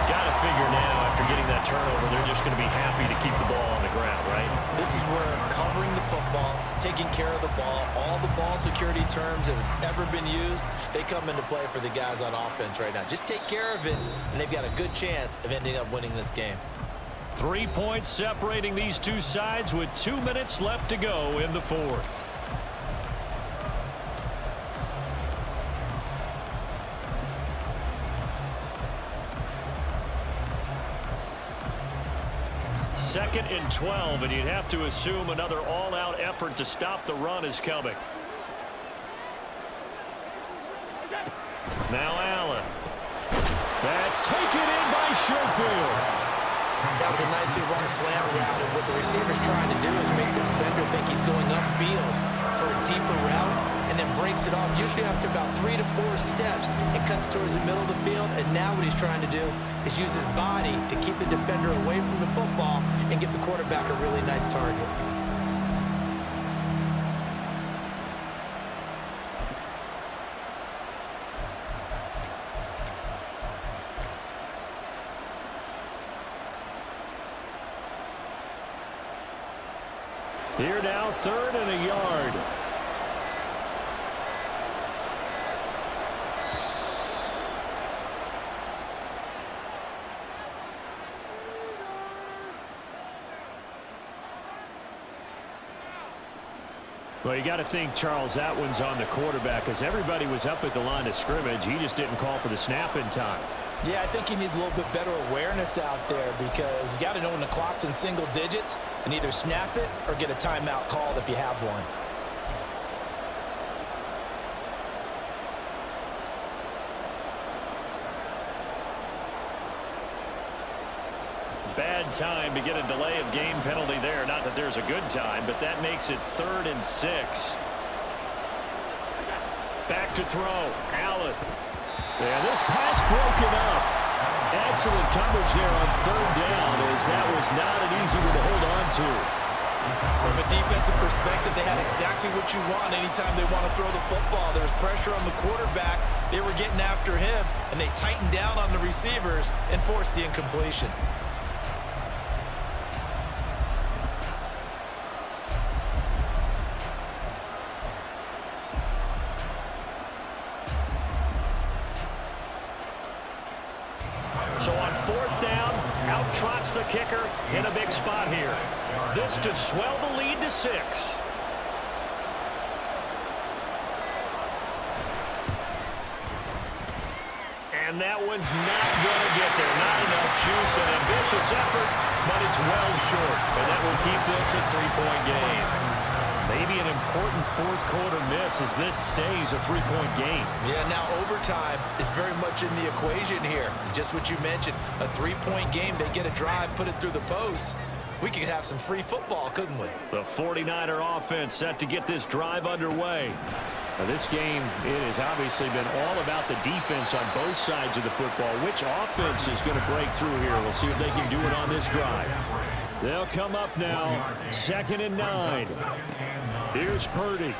Got to figure now, after getting that turnover, they're just going to be happy to keep the ball on the ground, right? This is where covering the football, taking care of the ball, all the ball security terms that have ever been used, they come into play for the guys on offense right now. Just take care of it, and they've got a good chance of ending up winning this game. 3 points separating these two sides with 2 minutes left to go in the fourth. Second and 12, and you'd have to assume another all-out effort to stop the run is coming. Now Allen. That's taken in by Schofield. That was a nicely run slant route, and what the receiver's trying to do is make the defender think he's going upfield for a deeper route, and then breaks it off, usually after about 3 to 4 steps, and cuts towards the middle of the field. And now what he's trying to do is use his body to keep the defender away from the football and give the quarterback a really nice target. Here now, 3rd and a yard. Well, you got to think, Charles, that one's on the quarterback, as everybody was up at the line of scrimmage. He just didn't call for the snap in time. Yeah, I think he needs a little bit better awareness out there, because you got to know when the clock's in single digits and either snap it or get a timeout called if you have one. Bad time to get a delay of game penalty there. Not that there's a good time, but that makes it 3rd and 6. Back to throw. Allen. Yeah, this pass broken up. Excellent coverage there on 3rd down, as that was not an easy one to hold on to. From a defensive perspective, they had exactly what you want anytime they want to throw the football. There's pressure on the quarterback. They were getting after him, and they tightened down on the receivers and forced the incompletion. So on 4th down, out trots the kicker in a big spot here. This to swell the lead to 6. And that one's not going to get there. Not enough juice. An ambitious effort, but it's well short. And that will keep this a 3-point game. Maybe an important 4th quarter miss as this stays a 3-point game. Yeah, now overtime is very much in the equation here. Just what you mentioned, a 3-point game. They get a drive, put it through the posts. We could have some free football, couldn't we? The 49er offense set to get this drive underway. Now, this game, it has obviously been all about the defense on both sides of the football. Which offense is going to break through here? We'll see if they can do it on this drive. They'll come up now, 2nd and 9. Here's Purdy.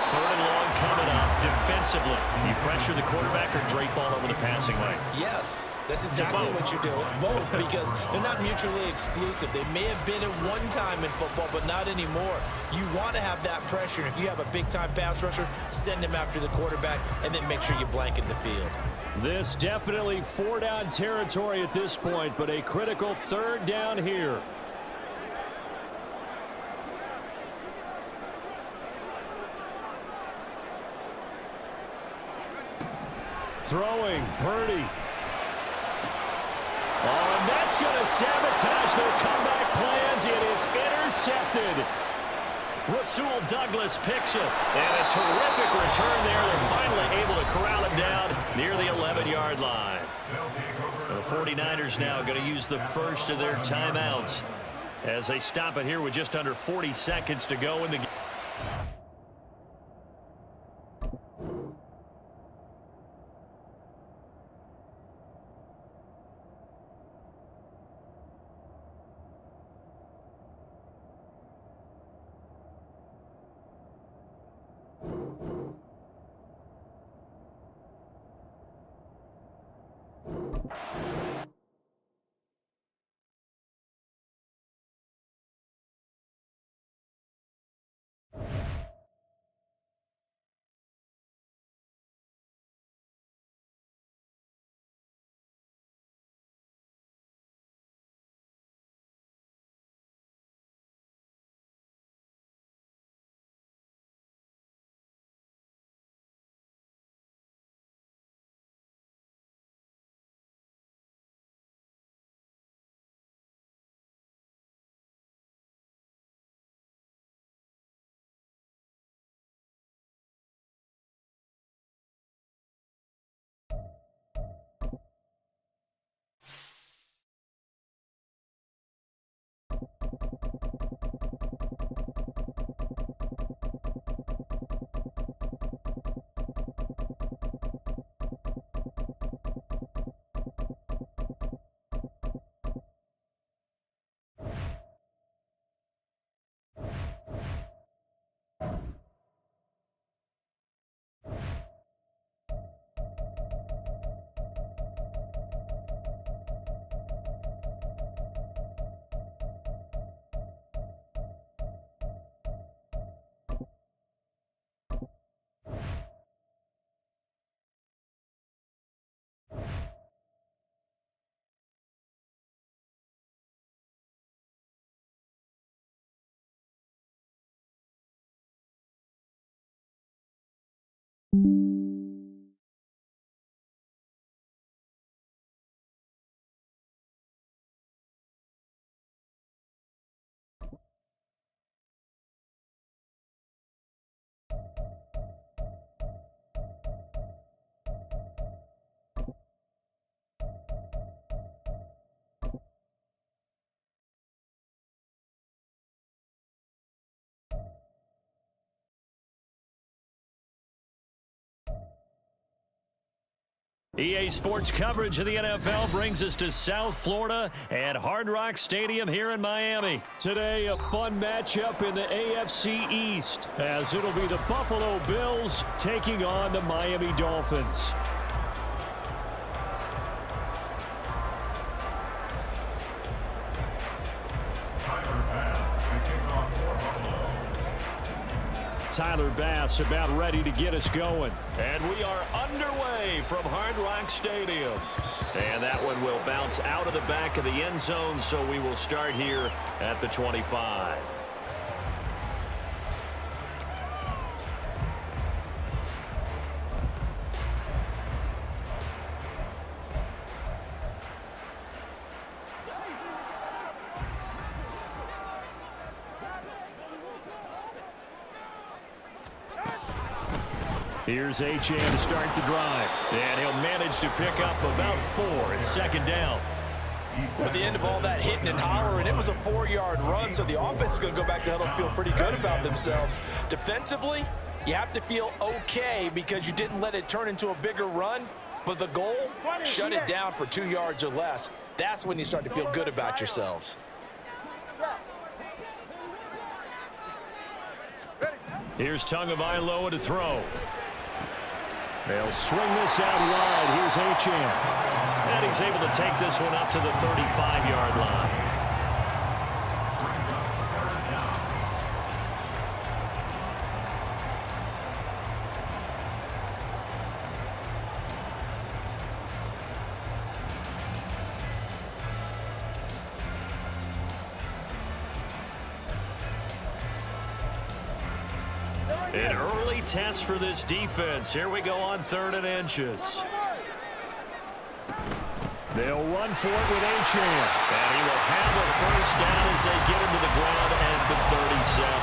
3rd and long coming up defensively. You pressure the quarterback or drape all over the passing lane? Yes, that's exactly what you do. It's both, because they're not mutually exclusive. They may have been at one time in football, but not anymore. You want to have that pressure. And if you have a big-time pass rusher, send him after the quarterback, and then make sure you blanket the field. This definitely 4-down territory at this point, but a critical 3rd down here. Throwing, Purdy. Oh, and that's going to sabotage their comeback plans. It is intercepted. Rasul Douglas picks it. And a terrific return there. They're finally able to corral it down near the 11-yard line. The 49ers now going to use the first of their timeouts as they stop it here with just under 40 seconds to go in the game. EA Sports coverage of the NFL brings us to South Florida at Hard Rock Stadium here in Miami. Today, a fun matchup in the AFC East, as it'll be the Buffalo Bills taking on the Miami Dolphins. Tyler Bass about ready to get us going. And we are underway from Hard Rock Stadium. And that one will bounce out of the back of the end zone, so we will start here at the 25. Here's Achane to start the drive. And he'll manage to pick up about 4 at second down. At the end of all that hitting and hollering, it was a 4-yard run, so the offense is going to go back to huddle and feel pretty good about themselves. Defensively, you have to feel okay because you didn't let it turn into a bigger run, but the goal, shut it down for 2 yards or less. That's when you start to feel good about yourselves. Here's Tagovailoa to throw. They'll swing this out wide. Here's Achane. And he's able to take this one up to the 35-yard line. An early test for this defense. Here we go on 3rd and inches. They'll run for it with Achane. And he will have a first down as they get him to the ground at the 37.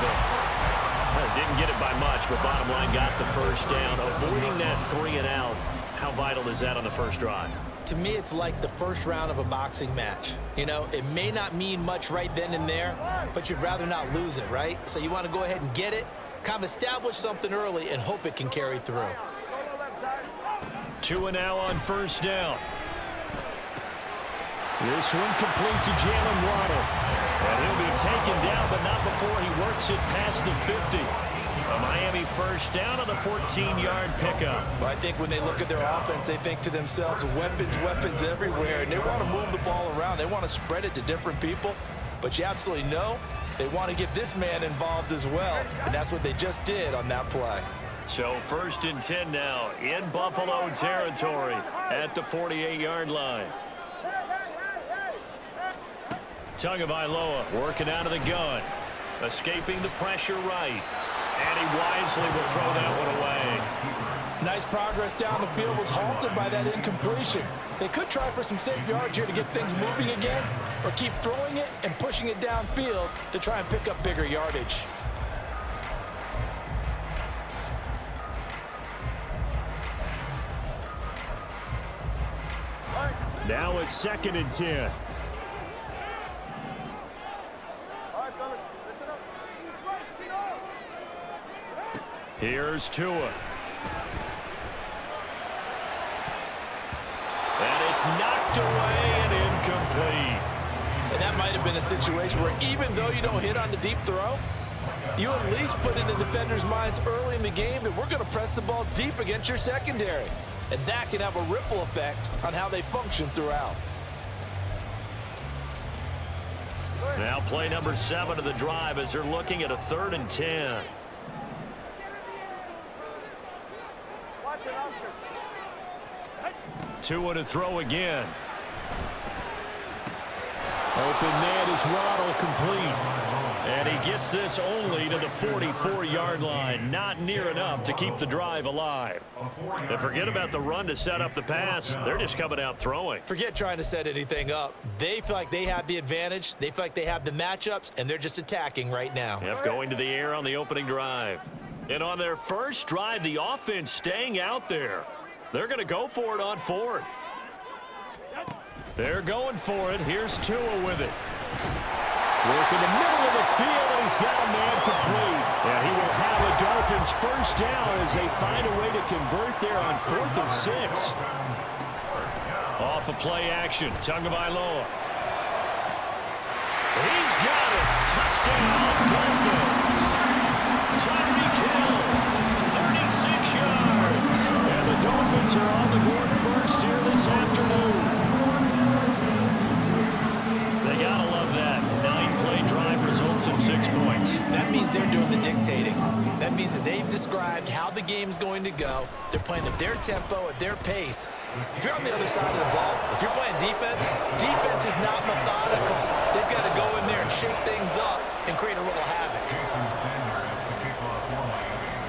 Didn't get it by much, but bottom line got the first down. Avoiding that 3 and out. How vital is that on the first drive? To me, it's like the first round of a boxing match. You know, it may not mean much right then and there, but you'd rather not lose it, right? So you want to go ahead and get it, kind of establish something early, and hope it can carry through. 2 and now on first down. This one complete to Jalen Waddle. And he'll be taken down, but not before he works it past the 50. A Miami first down on the 14-yard pickup. Well, I think when they look at their offense, they think to themselves, weapons, weapons everywhere, and they want to move the ball around. They want to spread it to different people, but you absolutely know they want to get this man involved as well, and that's what they just did on that play. So 1st and 10 now in Buffalo territory at the 48-yard line. Tagovailoa working out of the gun, escaping the pressure right. And he wisely will throw that one away. Nice progress down the field, was halted by that incompletion. They could try for some safe yards here to get things moving again, or keep throwing it and pushing it downfield to try and pick up bigger yardage. Now a 2nd and 10. Here's Tua. And it's knocked away and incomplete. And that might have been a situation where even though you don't hit on the deep throw, you at least put in the defenders' minds early in the game that we're going to press the ball deep against your secondary. And that can have a ripple effect on how they function throughout. Now play number 7 of the drive as they're looking at a 3rd and 10. Tua to throw again. Open man is Waddle complete. And he gets this only to the 44-yard line. Not near enough to keep the drive alive. And forget about the run to set up the pass. They're just coming out throwing. Forget trying to set anything up. They feel like they have the advantage. They feel like they have the matchups, and they're just attacking right now. Yep, going to the air on the opening drive. And on their first drive, the offense staying out there. They're going to go for it on fourth. They're going for it. Here's Tua with it. Work in the middle of the field, and he's got a man complete. And he will have the Dolphins first down as they find a way to convert there on 4th and 6. Off of play action, Tagovailoa. He's got it. Touchdown, Dolphins. Tyreek Hill, 36 yards. And the Dolphins are on the board first here this afternoon. They gotta love that. 9-play drive results in 6 points. That means they're doing the dictating. That means that they've described how the game's going to go. They're playing at their tempo, at their pace. If you're on the other side of the ball, if you're playing defense, defense is not methodical. They've got to go in there and shake things up and create a little havoc.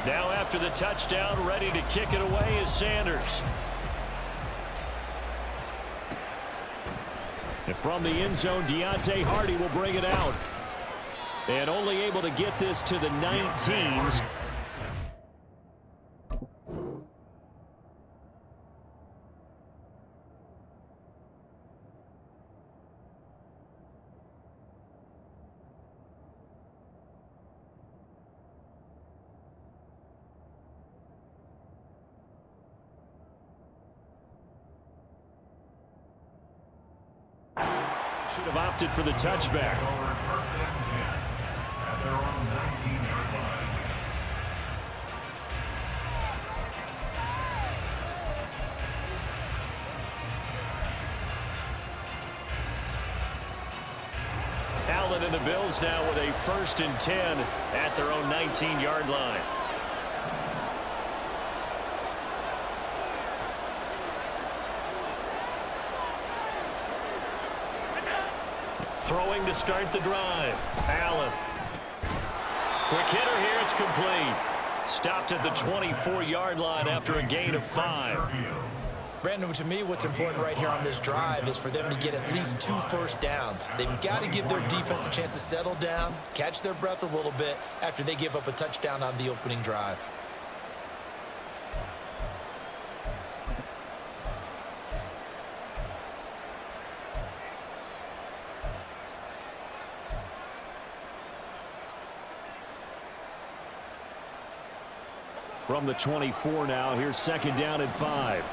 Now after the touchdown, ready to kick it away is Sanders. And from the end zone, Deontay Hardy will bring it out. And only able to get this to the 19s. Should have opted for the touchback. Allen and the Bills now with a 1st and 10 at their own 19-yard line. Throwing to start the drive. Allen. Quick hitter here. It's complete. Stopped at the 24-yard line after a gain of 5. Brandon, to me, what's important right here on this drive is for them to get at least 2 first downs. They've got to give their defense a chance to settle down, catch their breath a little bit after they give up a touchdown on the opening drive. From the 24 now, here's 2nd down and 5.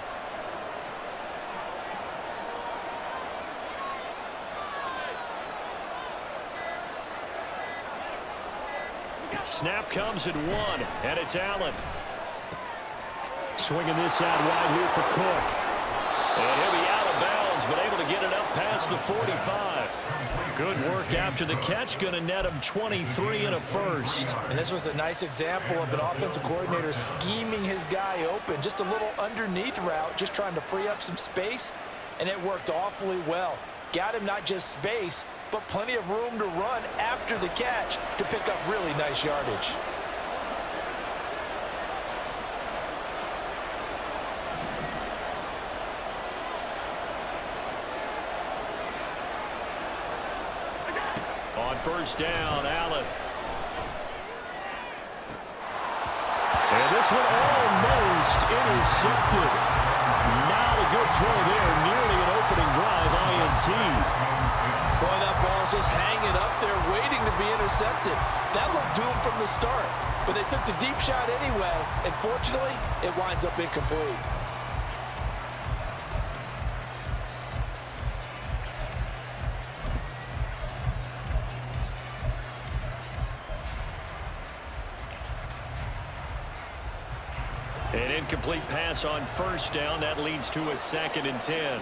Snap comes at 1, and it's Allen. Swinging this out wide here for Cook. And he'll be out of bounds, but able to get it up past the 45. Good work after the catch, going to net him 23 and a first. And this was a nice example of an offensive coordinator scheming his guy open. Just a little underneath route, just trying to free up some space, and it worked awfully well. Got him not just space, but plenty of room to run after the catch to pick up really nice yardage. On 1st down, Allen. And this one almost intercepted. Not a good throw there. Nearly an opening drive INT. Boy, that ball's just hanging up there waiting to be intercepted. That looked doomed from the start. But they took the deep shot anyway. And fortunately, it winds up incomplete. An incomplete pass on 1st down. That leads to a 2nd and 10.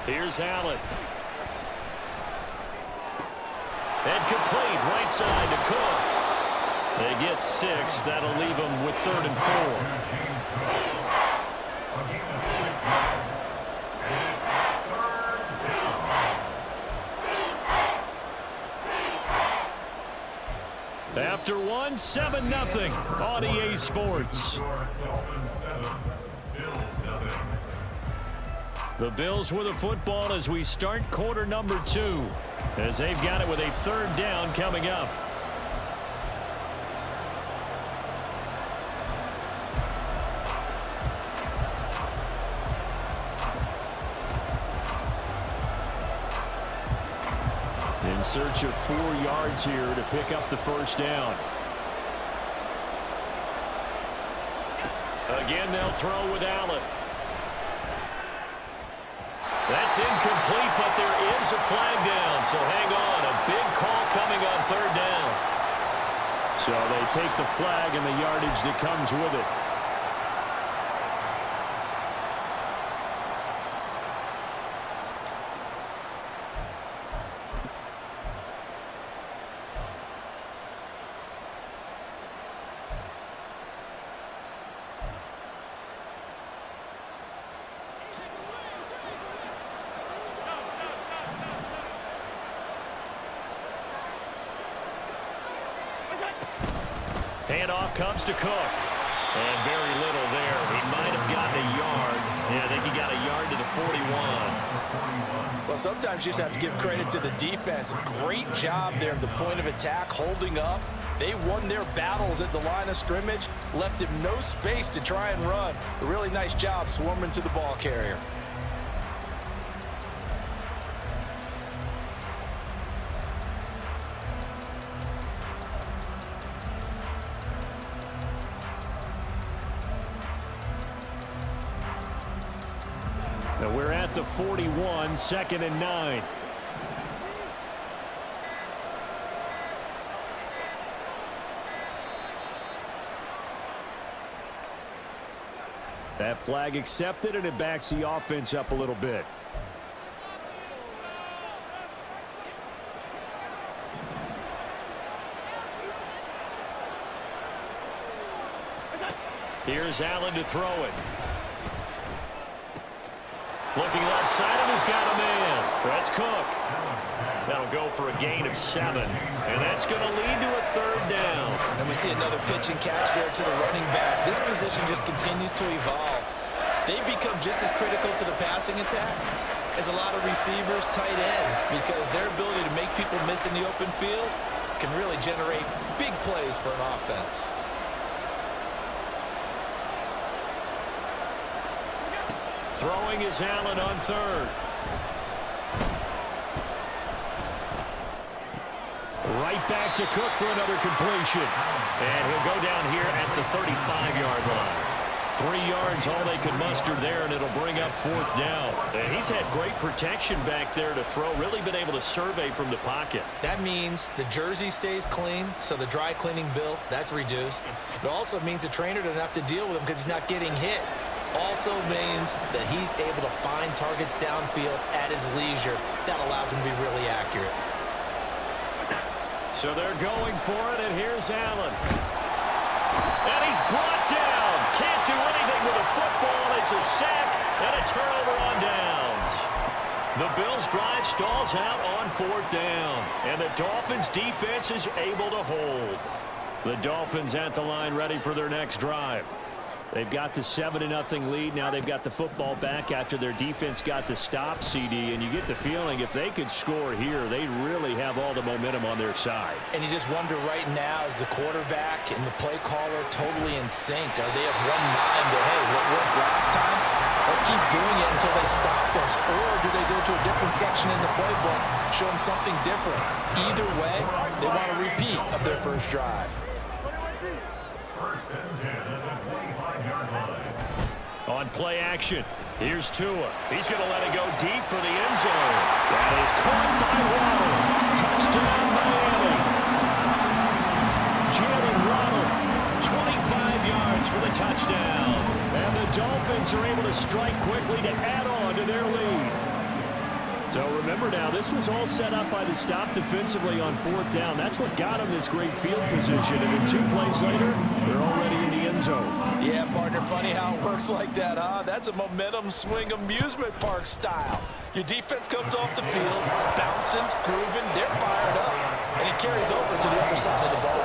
Here's Allen. And complete right side to Cook. They get 6. That'll leave them with 3rd and 4. after one, 7-0 on EA Sports. Dolphins 7, Bills 0. The Bills with the football as we start quarter number 2, as they've got it with a third down coming up. In search of 4 yards here to pick up the first down. Again, they'll throw with Allen. That's incomplete, but there is a flag down, so hang on. A big call coming on third down. So they take the flag and the yardage that comes with it. Handoff comes to Cook. And very little there. He might have gotten a yard. Yeah, I think he got a yard to the 41. Well, sometimes you just have to give credit to the defense. Great job there at the point of attack, holding up. They won their battles at the line of scrimmage, left him no space to try and run. A really nice job swarming to the ball carrier. Now we're at the 41, 2nd and 9. That flag accepted, and it backs the offense up a little bit. Here's Allen to throw it. Looking left side, and he's got a man. That's Cook. That'll go for a gain of 7. And that's going to lead to a third down. And we see another pitch and catch there to the running back. This position just continues to evolve. They become just as critical to the passing attack as a lot of receivers, tight ends, because their ability to make people miss in the open field can really generate big plays for an offense. Throwing is Allen on third. Right back to Cook for another completion. And he'll go down here at the 35-yard line. 3 yards, all they could muster there, and it'll bring up fourth down. And he's had great protection back there to throw, really been able to survey from the pocket. That means the jersey stays clean, so the dry cleaning bill, that's reduced. It also means the trainer doesn't have to deal with him because he's not getting hit. Also means that he's able to find targets downfield at his leisure. That allows him to be really accurate. So they're going for it, and here's Allen. And he's brought down. Can't do anything with a football. It's a sack and a turnover on downs. The Bills' drive stalls out on fourth down, and the Dolphins' defense is able to hold. The Dolphins at the line ready for their next drive. They've got the 7-0 lead. Now they've got the football back after their defense got the stop, CD. And you get the feeling if they could score here, they really have all the momentum on their side. And you just wonder right now, is the quarterback and the play caller totally in sync? Are they of one mind that, hey, what worked last time? Let's keep doing it until they stop us. Or do they go to a different section in the playbook, show them something different? Either way, they want a repeat of their first drive. First and 10 at the 25-yard line. On play action, here's Tua. He's going to let it go deep for the end zone. That is caught by Waddle. Touchdown, Miami. Jalen Waddle, 25 yards for the touchdown. And the Dolphins are able to strike quickly to add on to their lead. So remember now, this was all set up by the stop defensively on fourth down. That's what got them this great field position. And then 2 plays later, they're already in the end zone. Yeah, partner, funny how it works like that, huh? That's a momentum swing amusement park style. Your defense comes off the field, bouncing, grooving, they're fired up, and it carries over to the other side of the ball.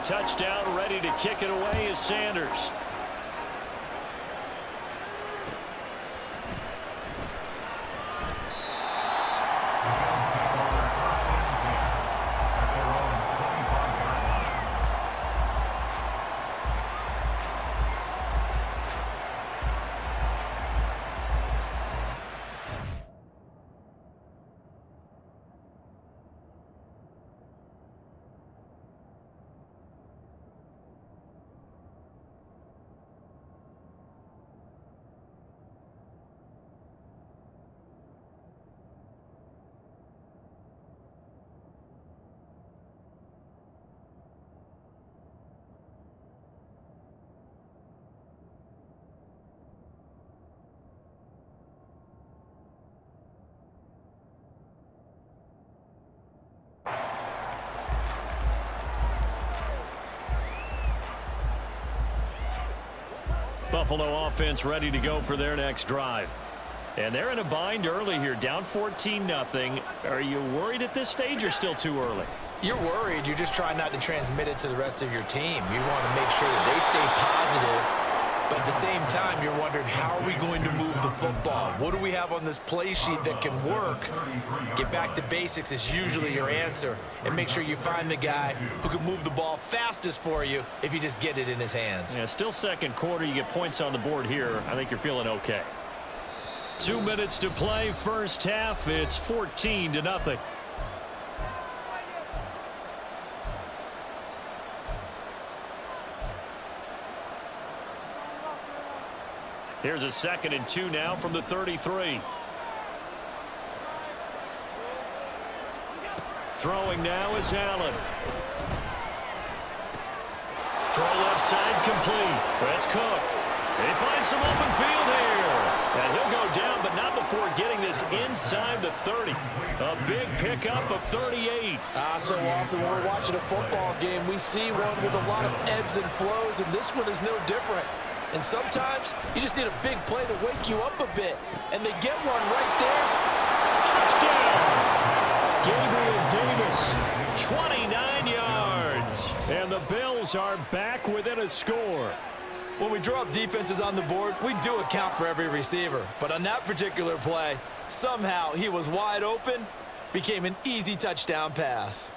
touchdown. Ready to kick it away is Sanders. Buffalo offense ready to go for their next drive. And they're in a bind early here, down 14-0. Are you worried at this stage or still too early? You're worried. You're just trying not to transmit it to the rest of your team. You want to make sure that they stay positive. But at the same time, you're wondering, how are we going to move the football? What do we have on this play sheet that can work? Get back to basics is usually your answer. And make sure you find the guy who can move the ball fastest for you if you just get it in his hands. Yeah, still second quarter. You get points on the board here. I think you're feeling okay. 2 minutes to play, first half. It's 14-0. Here's a 2nd and 2 now from the 33. Throwing now is Allen. Throw left side complete. That's Cook. They find some open field here. And he'll go down, but not before getting this inside the 30. A big pickup of 38. So often when we're watching a football game, we see one with a lot of ebbs and flows, and this one is no different. And sometimes you just need a big play to wake you up a bit. And they get one right there. Touchdown! Gabriel Davis, 29 yards. And the Bills are back within a score. When we draw up defenses on the board, we do account for every receiver. But on that particular play, somehow he was wide open, became an easy touchdown pass.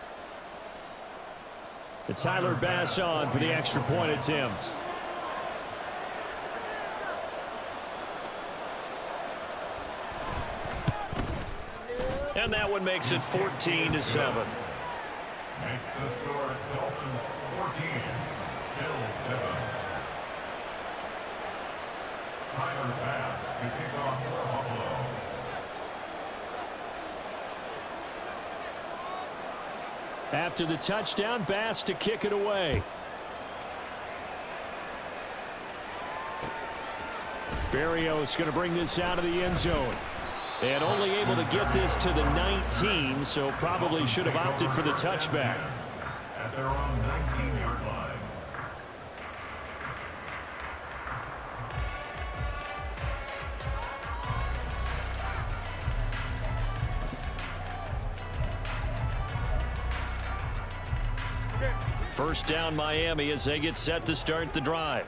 It's Tyler Bass on for the extra point attempt. And that one makes it 14-7. Makes the score Dolphins 14, Bills 7. Tyler Bass to kick off for Buffalo. After the touchdown, Bass to kick it away. Berrios going to bring this out of the end zone. And only able to get this to the 19, so probably should have opted for the touchback. At their own 19-yard line. First down Miami as they get set to start the drive.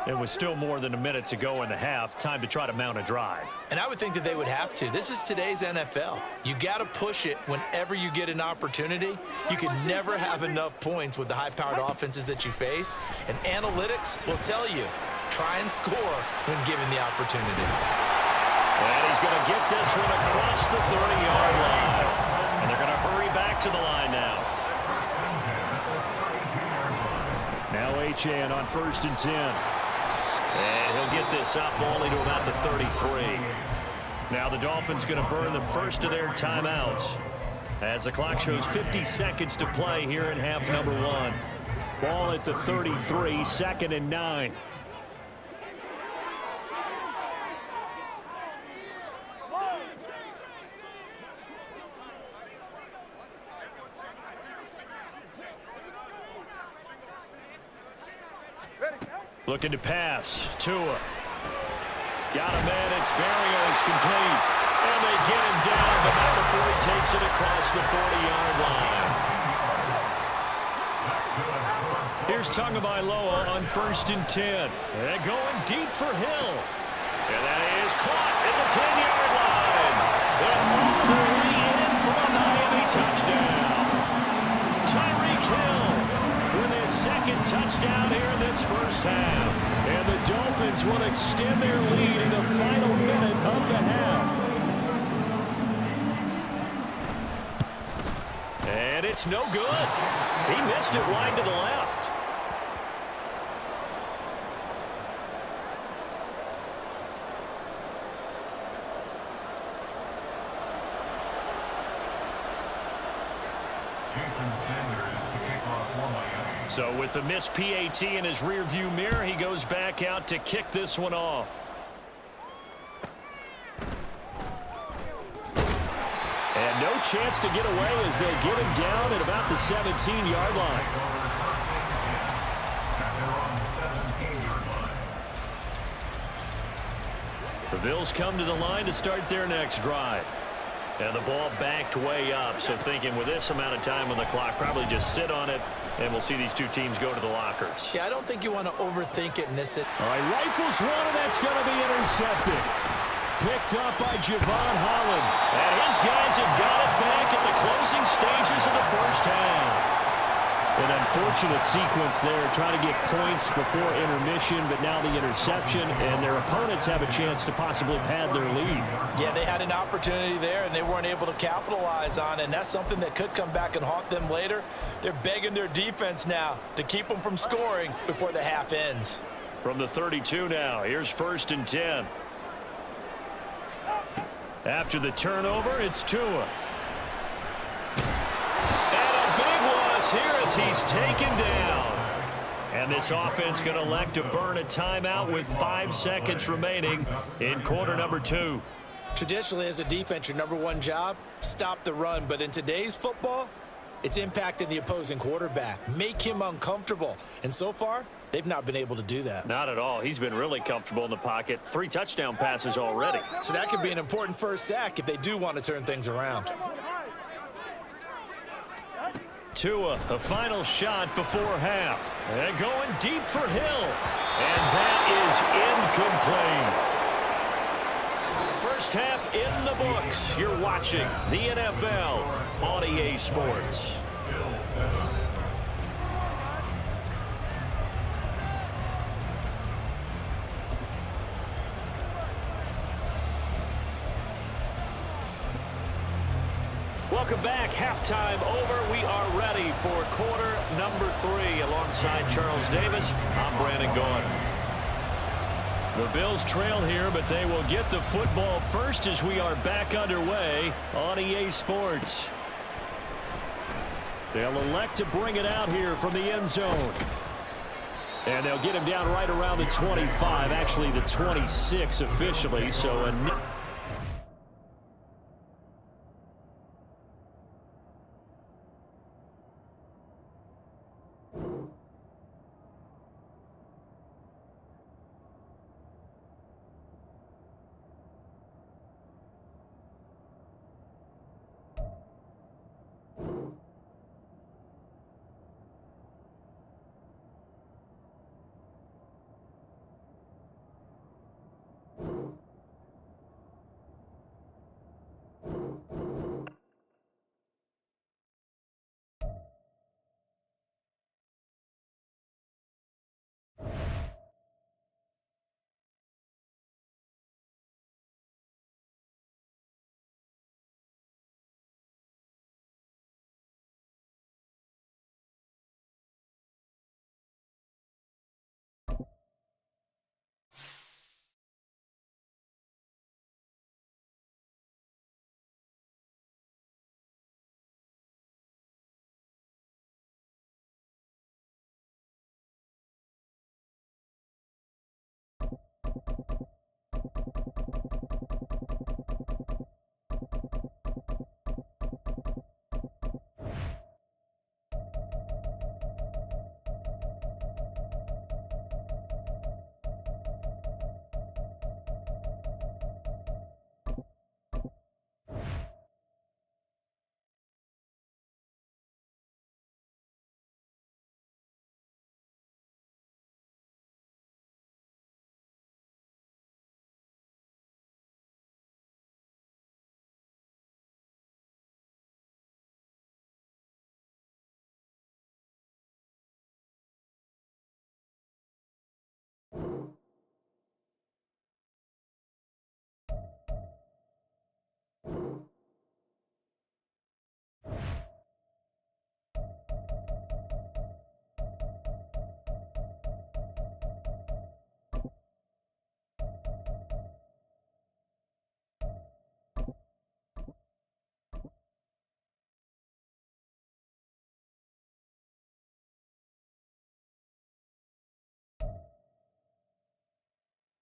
It was still more than a minute to go in the half. Time to try to mount a drive. And I would think that they would have to. This is today's NFL. You got to push it whenever you get an opportunity. You can never have enough points with the high-powered offenses that you face. And analytics will tell you, try and score when given the opportunity. And he's going to get this one across the 30-yard line. And they're going to hurry back to the line now. Now Achane on 1st and 10. And he'll get this up only to about the 33. Now the Dolphins going to burn the first of their timeouts as the clock shows 50 seconds to play here in half number 1. Ball at the 33, 2nd and 9. Looking to pass. Tua. Got a man. It's Berrios complete. And they get him down, but not before he takes it across the 40-yard line. Here's Tagovailoa on 1st and 10. And going deep for Hill. And that is caught at the 10-yard line. And all the way in for a Miami touchdown. Tyreek Hill with his 2nd touchdown here in this first half. And the Dolphins will extend their lead in the final minute of the half. And it's no good. He missed it wide to the left. So with the missed PAT in his rearview mirror, he goes back out to kick this one off. And no chance to get away as they get him down at about the 17-yard line. The Bills come to the line to start their next drive. And the ball backed way up, so thinking with this amount of time on the clock, probably just sit on it, and we'll see these two teams go to the lockers. Yeah, I don't think you want to overthink it and miss it. All right, rifles one, and that's going to be intercepted. Picked up by Javon Holland. And his guys have got it back at the closing stages of the first half. An unfortunate sequence there, trying to get points before intermission, but now the interception, and their opponents have a chance to possibly pad their lead. Yeah, they had an opportunity there, and they weren't able to capitalize on it, and that's something that could come back and haunt them later. They're begging their defense now to keep them from scoring before the half ends. From the 32 now, here's 1st and 10. After the turnover, it's Tua. Here as he's taken down. And this offense going to elect to burn a timeout with 5 seconds remaining in quarter number 2. Traditionally, as a defense, your number one job, stop the run. But in today's football, it's impacting the opposing quarterback. Make him uncomfortable. And so far, they've not been able to do that. Not at all. He's been really comfortable in the pocket. 3 touchdown passes already. So that could be an important first sack if they do want to turn things around. Tua, a final shot before half. And going deep for Hill. And that is incomplete. First half in the books. You're watching the NFL on EA Sports. Welcome back. Halftime over. We are ready for quarter number 3. Alongside Charles Davis, I'm Brandon Gaudin. The Bills trail here, but they will get the football first as we are back underway on EA Sports. They'll elect to bring it out here from the end zone. And they'll get him down right around the 25, actually the 26 officially. So a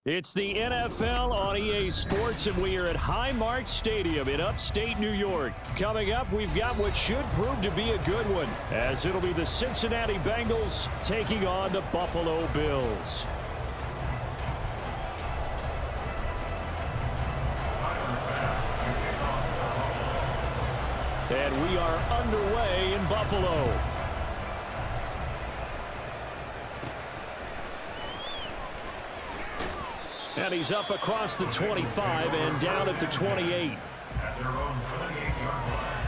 It's the NFL on EA Sports, and we are at Highmark Stadium in upstate New York. Coming up, we've got what should prove to be a good one, as it'll be the Cincinnati Bengals taking on the Buffalo Bills. And we are underway in Buffalo. And he's up across the 25 and down at the 28. At their own 28-yard line.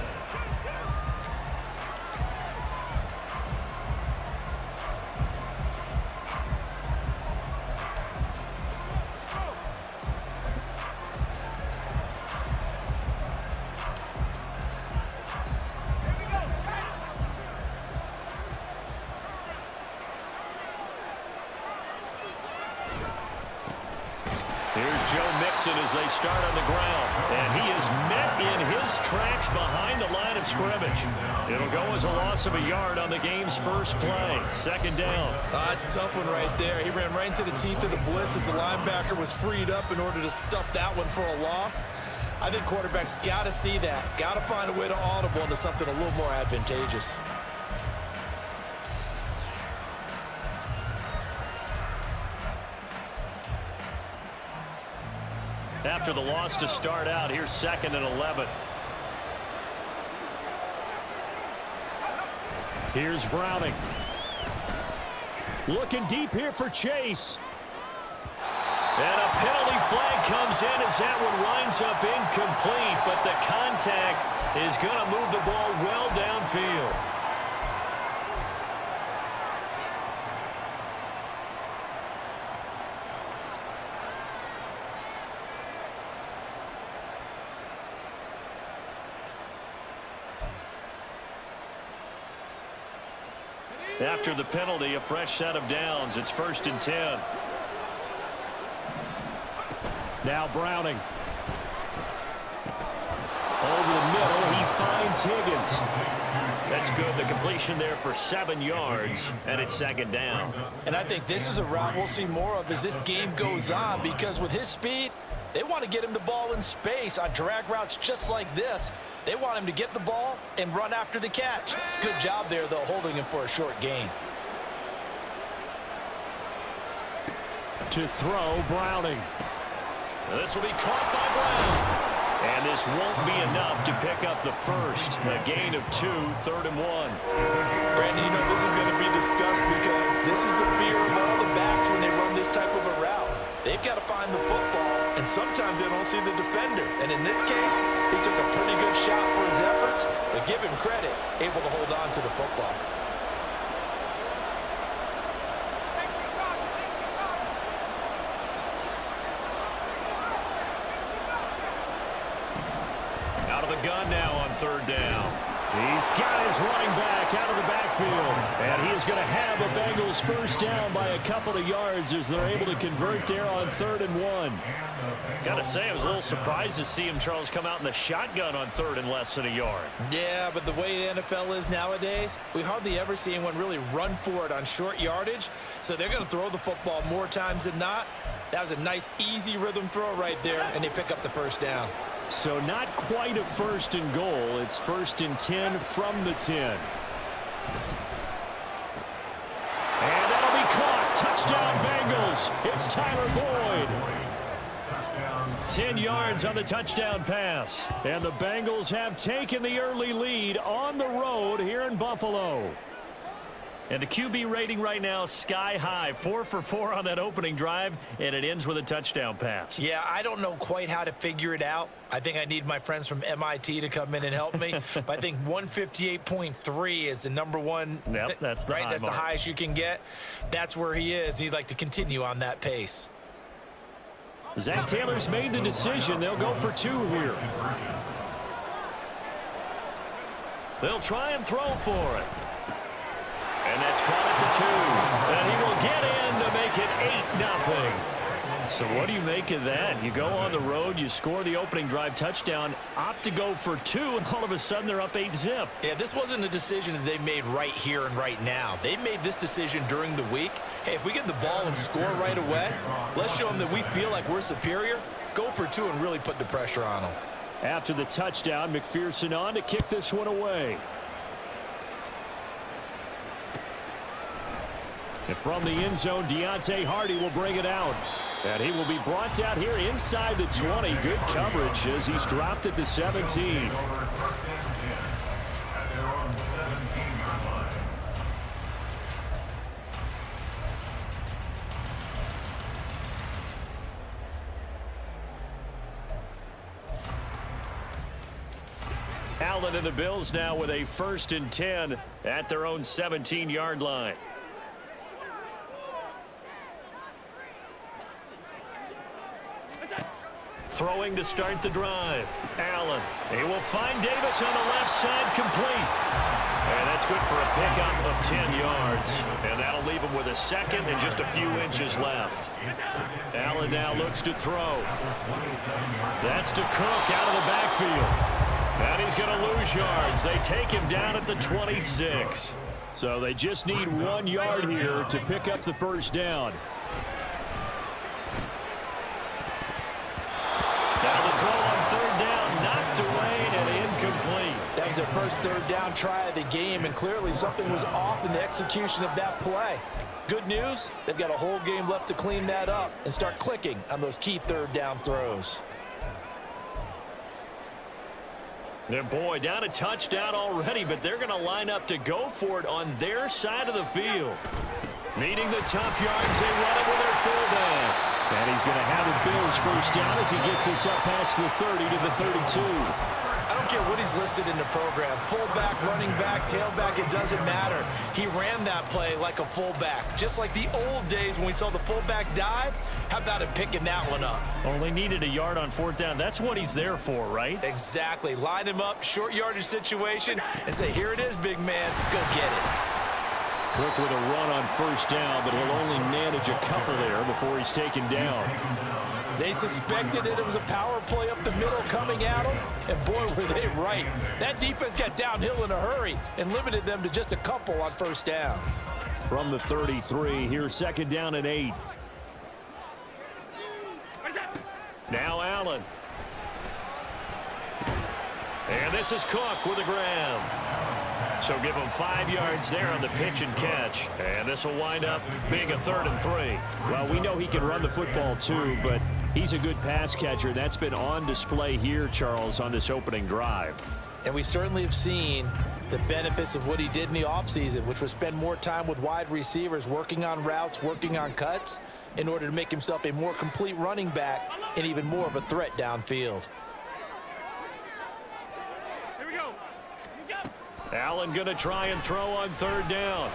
Here's Joe Mixon as they start on the ground. And he is met in his tracks behind the line of scrimmage. It'll go as a loss of a yard on the game's first play. Second down. That's a tough one right there. He ran right into the teeth of the blitz as the linebacker was freed up in order to stuff that one for a loss. I think quarterbacks got to see that. Got to find a way to audible into something a little more advantageous. After the loss to start out, here's 2nd and 11. Here's Browning. Looking deep here for Chase. And a penalty flag comes in as that one winds up incomplete, but the contact is going to move the ball well downfield. After the penalty, a fresh set of downs. It's 1st and 10. Now Browning. Over the middle, he finds Higgins. That's good. The completion there for 7 yards, and it's 2nd down. And I think this is a route we'll see more of as this game goes on, because with his speed, they want to get him the ball in space on drag routes just like this. They want him to get the ball and run after the catch. Good job there, though, holding him for a short gain. To throw, Browning. This will be caught by Brown. And this won't be enough to pick up the first. A gain of 2, 3rd and 1. Brandon, you know this is going to be discussed because this is the fear of all the backs when they run this type of a route. They've got to find the football, and sometimes they don't see the defender. And in this case, he took a pretty good shot for his efforts, but give him credit, able to hold on to the football. Out of the gun now on 3rd down. He's got his running back out of the backfield. And he is going to have a Bengals first down by a couple of yards as they're able to convert there on 3rd and 1. Got to say, I was a little surprised to see him, Charles, come out in the shotgun on 3rd and less than a yard. Yeah, but the way the NFL is nowadays, we hardly ever see anyone really run for it on short yardage. So they're going to throw the football more times than not. That was a nice, easy rhythm throw right there, and they pick up the first down. So not quite a 1st and goal. It's 1st and 10 from the 10. And that'll be caught. Touchdown Bengals. It's Tyler Boyd. 10 yards on the touchdown pass. And the Bengals have taken the early lead on the road here in Buffalo. And the QB rating right now, sky high. 4 for 4 on that opening drive, and it ends with a touchdown pass. Yeah, I don't know quite how to figure it out. I think I need my friends from MIT to come in and help me. But I think 158.3 is the number one. Yep, that's the right. high That's mark. the highest you can get. That's where he is. He'd like to continue on that pace. Zach Taylor's made the decision. They'll go for 2 here. They'll try and throw for it. And that's caught at the 2. And he will get in to make it 8-0. So what do you make of that? You go on the road, you score the opening drive touchdown, opt to go for 2, and all of a sudden they're up 8-zip. Yeah, this wasn't a decision that they made right here and right now. They made this decision during the week. Hey, if we get the ball and score right away, let's show them that we feel like we're superior. Go for 2 and really put the pressure on them. After the touchdown, McPherson on to kick this one away. And from the end zone, Deontay Hardy will bring it out. And he will be brought down here inside the 20. Good coverage as he's dropped at the 17. Allen and the Bills now with a 1st and 10 at their own 17-yard line. Throwing to start the drive. Allen. He will find Davis on the left side, complete. And that's good for a pickup of 10 yards. And that'll leave him with a 2nd and just a few inches left. Allen now looks to throw. That's to Cook out of the backfield. And he's going to lose yards. They take him down at the 26. So they just need 1 yard here to pick up the 1st down. Now the throw on 3rd down, knocked away and incomplete. That was their first 3rd down try of the game, and clearly something was off in the execution of that play. Good news, they've got a whole game left to clean that up and start clicking on those key 3rd down throws. And boy, down a touchdown already, but they're going to line up to go for it on their side of the field. Needing the tough yards, they run it with their fullback. And he's going to have the Bills 1st down as he gets us up past the 30 to the 32. I don't care what he's listed in the program. Fullback, running back, tailback, it doesn't matter. He ran that play like a fullback. Just like the old days when we saw the fullback dive. How about him picking that one up? Only needed a yard on 4th down. That's what he's there for, right? Exactly. Line him up, short yardage situation, and say, here it is, big man. Go get it. Cook with a run on 1st down, but he'll only manage a couple there before he's taken down. They suspected that it was a power play up the middle coming at them, and boy, were they right. That defense got downhill in a hurry and limited them to just a couple on 1st down. From the 33, here's 2nd down and 8. Now Allen. And this is Cook with a grab. So give him 5 yards there on the pitch and catch. And this will wind up being a 3rd and 3. Well, we know he can run the football too, but he's a good pass catcher. That's been on display here, Charles, on this opening drive. And we certainly have seen the benefits of what he did in the offseason, which was spend more time with wide receivers, working on routes, working on cuts, in order to make himself a more complete running back and even more of a threat downfield. Allen going to try and throw on 3rd down.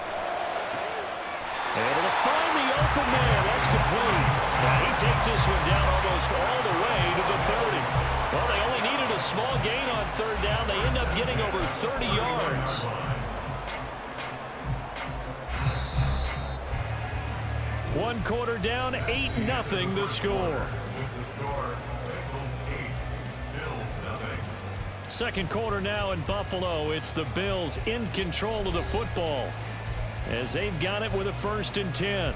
Able to find the open man. That's complete. Now he takes this one down almost all the way to the 30. Well, they only needed a small gain on 3rd down. They end up getting over 30 yards. One quarter down, 8-0 the score. Second quarter now in Buffalo. It's the Bills in control of the football as they've got it with a 1st and 10.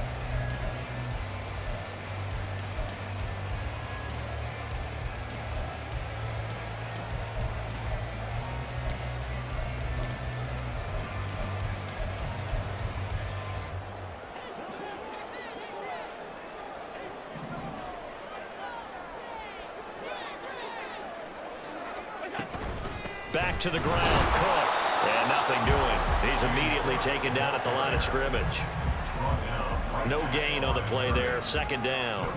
Back to the ground, Cook. And nothing doing. He's immediately taken down at the line of scrimmage. No gain on the play there. 2nd down.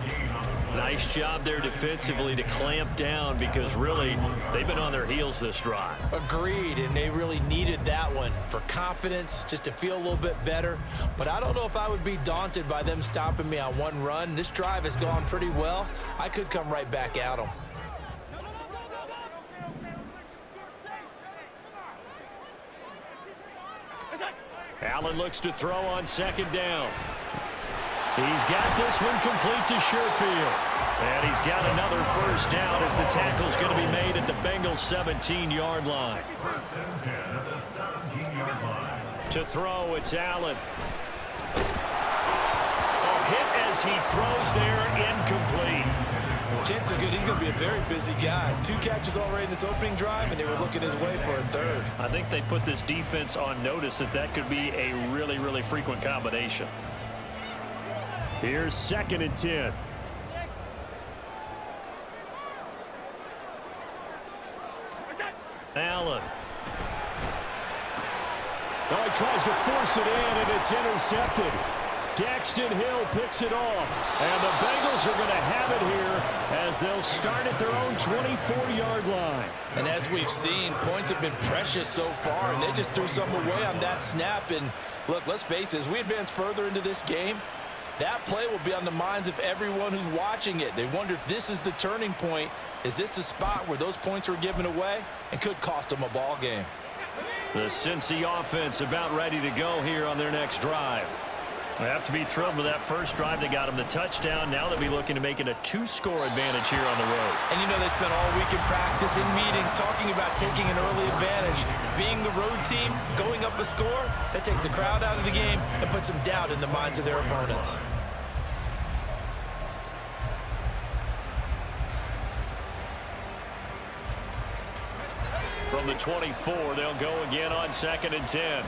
Nice job there defensively to clamp down because really they've been on their heels this drive. Agreed, and they really needed that one for confidence, just to feel a little bit better. But I don't know if I would be daunted by them stopping me on one run. This drive has gone pretty well. I could come right back at them. Allen looks to throw on 2nd down. He's got this one complete to Sherfield. And he's got another first down as the tackle's going to be made at the Bengals' 17-yard line. First and 10 at the 17-yard line. To throw, it's Allen. Hit as he throws there, incomplete. Chances are good he's going to be a very busy guy. 2 catches already in this opening drive, and they were looking his way for a third. I think they put this defense on notice that could be a really, really frequent combination. Here's 2nd and 10. Allen. Oh, he tries to force it in, and it's intercepted. Daxton Hill picks it off, and the Bengals are going to have it here as they'll start at their own 24-yard line. And as we've seen, points have been precious so far, and they just threw some away on that snap. And look, let's face it, as we advance further into this game, that play will be on the minds of everyone who's watching it. They wonder if this is the turning point. Is this the spot where those points were given away and could cost them a ball game? The Cincy offense about ready to go here on their next drive. They have to be thrilled with that first drive. They got them the touchdown. Now they'll be looking to make it a 2-score advantage here on the road. And you know they spent all week in practice, in meetings, talking about taking an early advantage. Being the road team, going up a score, that takes the crowd out of the game and puts some doubt in the minds of their opponents. From the 24, they'll go again on 2nd and 10.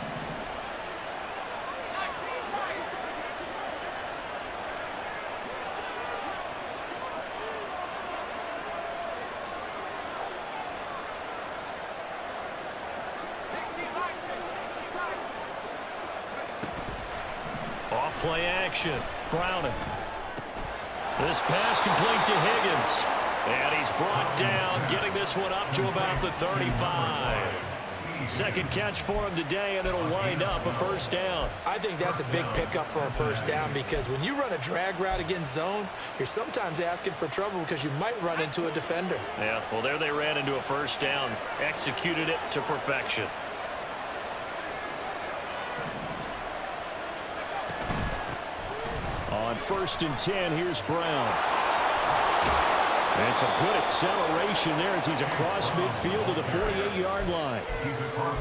Off-play action. Browning. This pass complete to Higgins. And he's brought down, getting this one up to about the 35. Second catch for him today, and it'll wind up a first down. I think that's a big pickup for a first down because when you run a drag route against zone, you're sometimes asking for trouble because you might run into a defender. Yeah, well, there they ran into a first down. Executed it to perfection. On 1st and 10, here's Brown. And some good acceleration there as he's across midfield to the 48-yard line.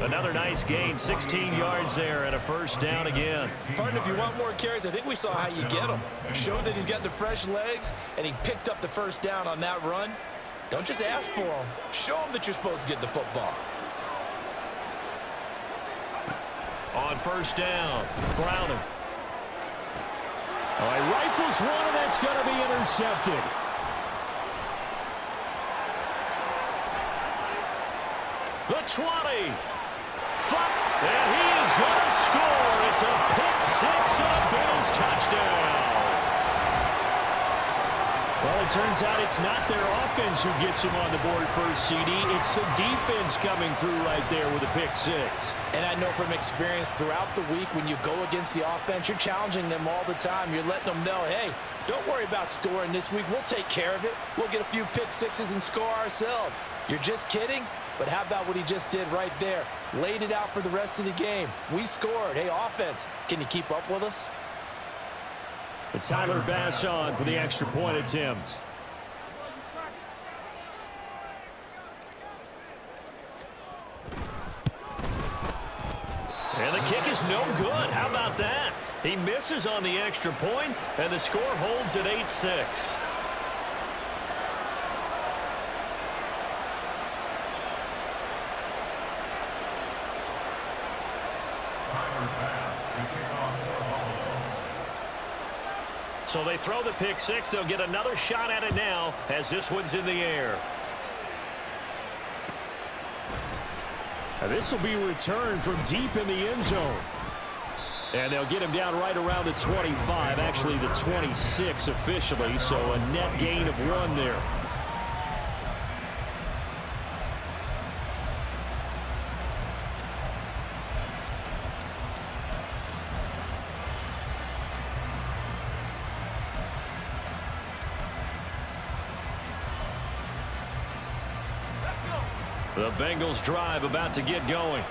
Another nice gain, 16 yards there, and a first down again. Partner, if you want more carries, I think we saw how you get him. Showed that he's got the fresh legs, and he picked up the first down on that run. Don't just ask for him. Show him that you're supposed to get the football. On first down, Browning. Oh, he rifles one, and that's going to be intercepted. The 20. And he is going to score. It's a pick six and a Bills touchdown. Well, it turns out it's not their offense who gets him on the board first, CD. It's the defense coming through right there with a pick six. And I know from experience throughout the week when you go against the offense, you're challenging them all the time. You're letting them know, hey, don't worry about scoring this week. We'll take care of it. We'll get a few pick sixes and score ourselves. You're just kidding? But how about what he just did right there? Laid it out for the rest of the game. We scored. Hey, offense, can you keep up with us? But Tyler Bass on for the extra point attempt. And the kick is no good. How about that? He misses on the extra point, and the score holds at 8-6. So they throw the pick six. They'll get another shot at it now as this one's in the air. And this will be returned from deep in the end zone. And they'll get him down right around the 25, actually the 26 officially, so a net gain of 1 there. The Bengals drive about to get going.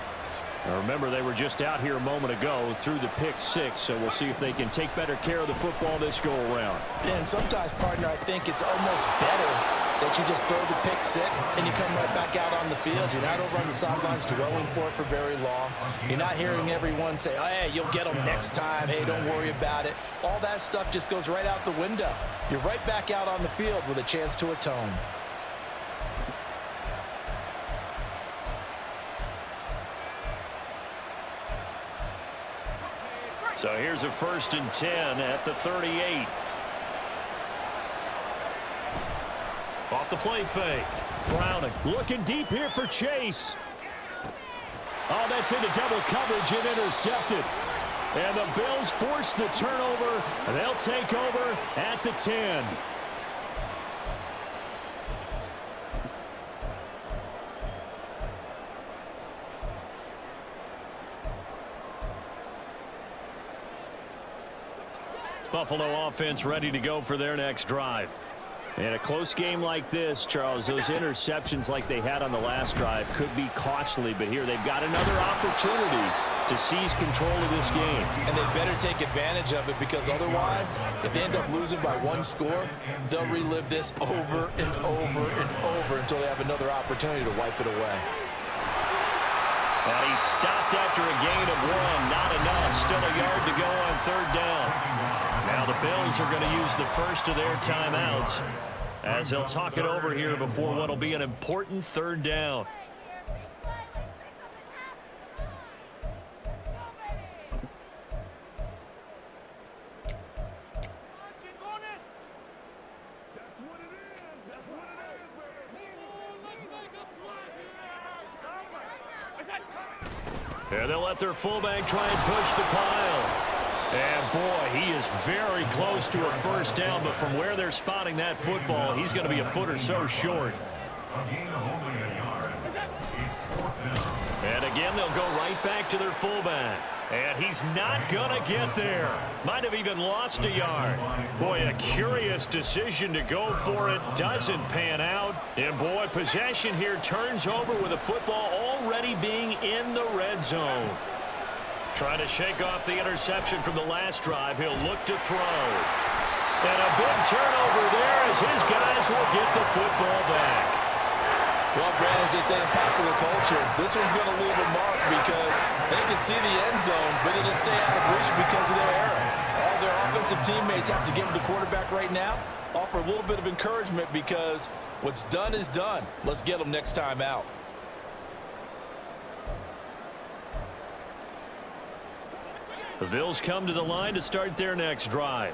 Now remember, they were just out here a moment ago through the pick 6, so we'll see if they can take better care of the football this go-around. Yeah, and sometimes, partner, I think it's almost better that you just throw the pick 6 and you come right back out on the field. You're not over on the sidelines dwelling for it for very long. You're not hearing everyone say, oh, hey, you'll get them next time. Hey, don't worry about it. All that stuff just goes right out the window. You're right back out on the field with a chance to atone. So here's a 1st and 10 at the 38. Off the play fake. Browning looking deep here for Chase. Oh, that's into double coverage and intercepted. And the Bills force the turnover. They'll take over at the 10. Buffalo offense ready to go for their next drive. In a close game like this, Charles, those interceptions like they had on the last drive could be costly, but here they've got another opportunity to seize control of this game. And they better take advantage of it, because otherwise, if they end up losing by 1 score, they'll relive this over and over and over until they have another opportunity to wipe it away. And he stopped after a gain of 1. Not enough. Still a yard to go on 3rd down. Now the Bills are going to use the first of their timeouts as they'll talk it over here before what will be an important 3rd down. And they'll let their fullback try and push the pile. And, boy, he is very close to a 1st down, but from where they're spotting that football, he's going to be a foot or so short. And again, they'll go right back to their fullback. And he's not going to get there. Might have even lost a yard. Boy, a curious decision to go for it. Doesn't pan out. And, boy, possession here turns over with a football already being in the red zone. Trying to shake off the interception from the last drive. He'll look to throw. And a big turnover there as his guys will get the football back. Well, Brad, as they say in popular culture, this one's going to leave a mark because they can see the end zone, but it'll stay out of reach because of their error. All their offensive teammates have to give the quarterback right now, offer a little bit of encouragement, because what's done is done. Let's get them next time out. The Bills come to the line to start their next drive.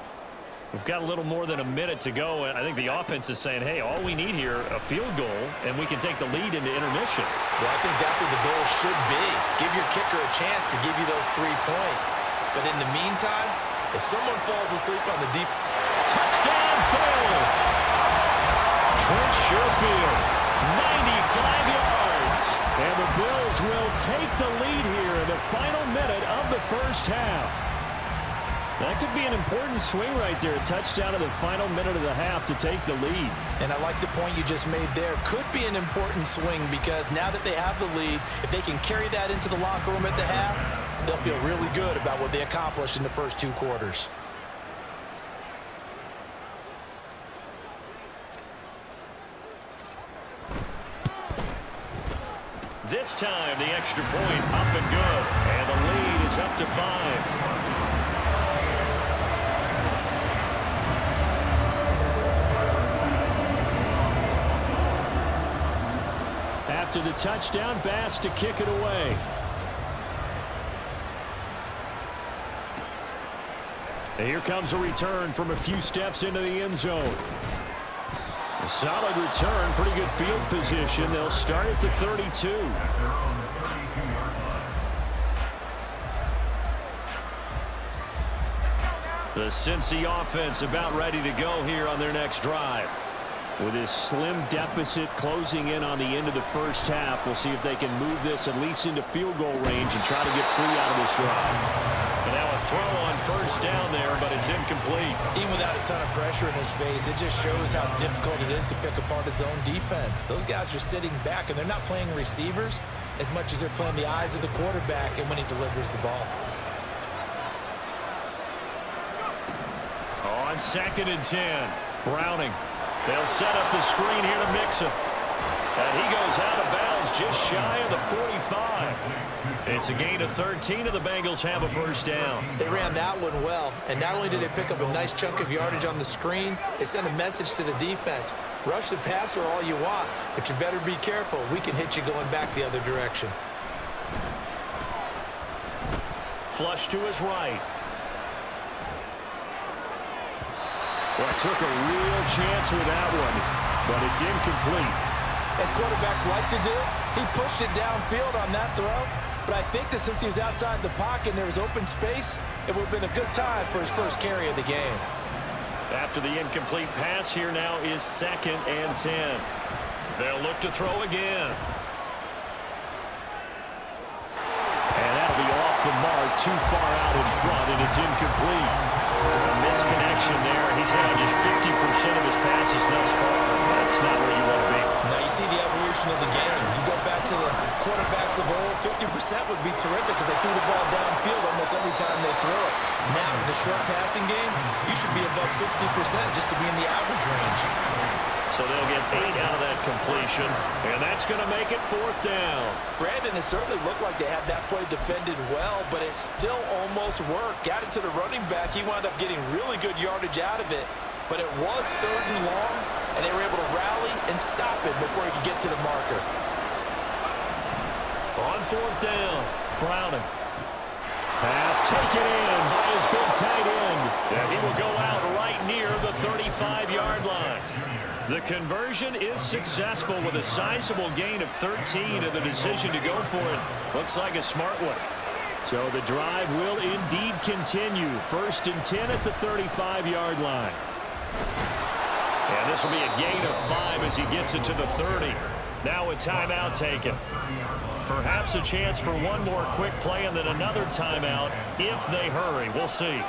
We've got a little more than a minute to go, and I think the offense is saying, hey, all we need here, a field goal, and we can take the lead into intermission. Well, I think that's what the goal should be. Give your kicker a chance to give you those 3 points. But in the meantime, if someone falls asleep on the deep... Touchdown, Bills! Trent Sherfield, 95 yards. And the Bills will take the lead here in the final minute of the 1st half. That could be an important swing right there. A touchdown in the final minute of the half to take the lead. And I like the point you just made there. Could be an important swing, because now that they have the lead, if they can carry that into the locker room at the half, they'll feel really good about what they accomplished in the first 2 quarters. This time, the extra point up and good. And the lead is up to 5. After the touchdown, Bass to kick it away. And here comes a return from a few steps into the end zone. A solid return, pretty good field position. They'll start at the 32. The Cincy offense about ready to go here on their next drive. With his slim deficit closing in on the end of the first half, we'll see if they can move this at least into field goal range and try to get 3 out of this drive. And now a throw on 1st down there, but it's incomplete. Even without a ton of pressure in his face, it just shows how difficult it is to pick apart his own defense. Those guys are sitting back, and they're not playing receivers. as much as they're playing the eyes of the quarterback and when he delivers the ball. On 2nd and 10, Browning. They'll set up the screen here to Mixon. And he goes out of bounds just shy of the 45. It's a gain of 13, and the Bengals have a first down. They ran that one well, and not only did they pick up a nice chunk of yardage on the screen, they sent a message to the defense. Rush the passer all you want, but you better be careful. We can hit you going back the other direction. Flush to his right. Well, took a real chance with that one, but it's incomplete. As quarterbacks like to do, he pushed it downfield on that throw, but I think that since he was outside the pocket and there was open space, it would have been a good time for his first carry of the game. After the incomplete pass, here now is 2nd and 10. They'll look to throw again. And that'll be off the mark, too far out in front, and it's incomplete. A misconnection there. He's had just 50% of his passes thus far. That's not where you want to be. Now you see the evolution of the game. You go back to the quarterbacks of old, 50% would be terrific because they threw the ball downfield almost every time they throw it. Now with the short passing game, you should be above 60% just to be in the average range. So they'll get 8 out of that completion, and that's going to make it 4th down. Brandon, it certainly looked like they had that play defended well, but it still almost worked. Got it to the running back. He wound up getting really good yardage out of it, but it was 3rd and long, and they were able to rally and stop it before he could get to the marker. On 4th down, Browning. Pass taken in by his big tight end, and he will go out right near the 35-yard line. The conversion is successful with a sizable gain of 13, and the decision to go for it looks like a smart one. So the drive will indeed continue. 1st and 10 at the 35-yard line. And this will be a gain of 5 as he gets it to the 30. Now a timeout taken. Perhaps a chance for one more quick play and then another timeout if they hurry. We'll see.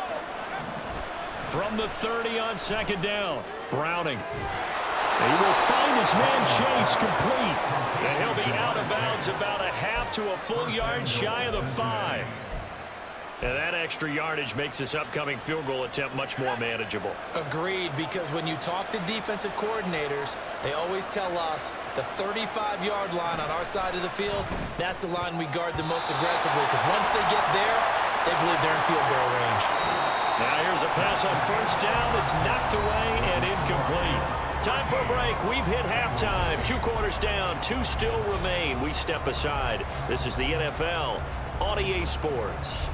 From the 30 on 2nd down, Browning. He will find his man Chase complete. And he'll be out of bounds about a half to a full yard shy of the 5. And that extra yardage makes this upcoming field goal attempt much more manageable. Agreed, because when you talk to defensive coordinators, they always tell us the 35-yard line on our side of the field, that's the line we guard the most aggressively, because once they get there, they believe they're in field goal range. Now here's a pass on 1st down. It's knocked away and incomplete. Time for a break. We've hit halftime. 2 quarters down. 2 still remain. We step aside. This is the NFL on EA Sports.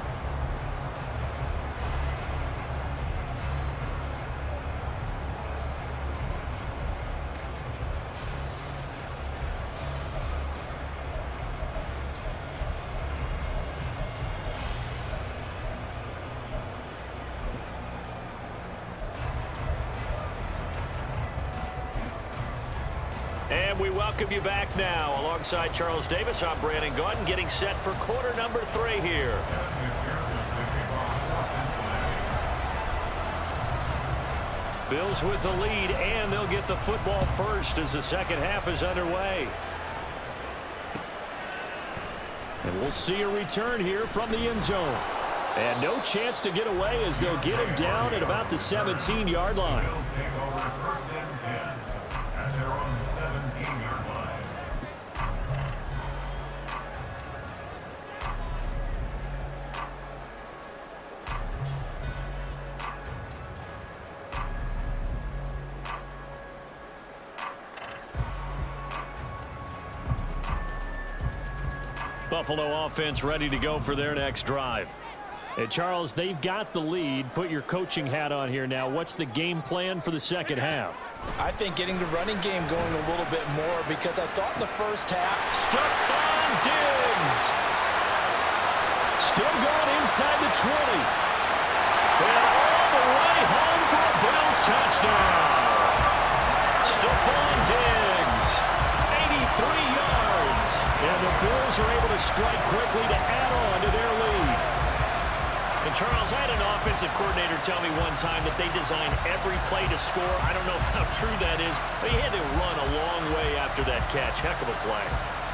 And we welcome you back now. Alongside Charles Davis, I'm Brandon Gaudin, getting set for quarter number 3 here. Bills with the lead, and they'll get the football first as the second half is underway. And we'll see a return here from the end zone. And no chance to get away as they'll get him down at about the 17-yard line. Buffalo offense ready to go for their next drive. And Charles, they've got the lead. Put your coaching hat on here now. What's the game plan for the second half? I think getting the running game going a little bit more, because I thought the first half. Stephon Diggs. Still going inside the 20. And all the way home for a Bills touchdown. Stephon Diggs, 83 yards. And the Bills are able to strike quickly to add on to their lead. And Charles, I had an offensive coordinator tell me one time that they design every play to score. I don't know how true that is, but he had to run a long way after that catch. Heck of a play.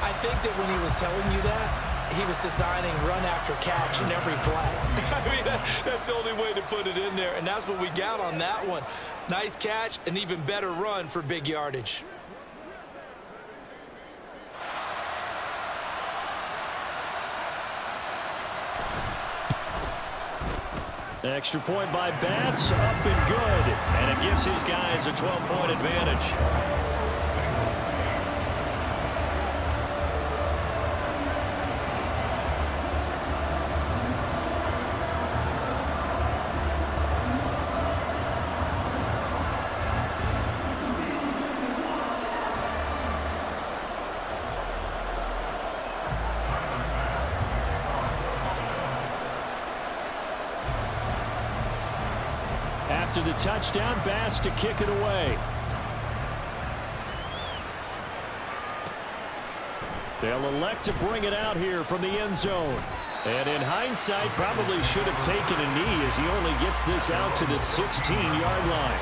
I think that when he was telling you that, he was designing run after catch in every play. I mean, that's the only way to put it in there, and that's what we got on that one. Nice catch, an even better run for big yardage. Extra point by Bass, up and good. And it gives his guys a 12-point advantage. After the touchdown, Bass to kick it away. They'll elect to bring it out here from the end zone. And in hindsight, probably should have taken a knee as he only gets this out to the 16-yard line.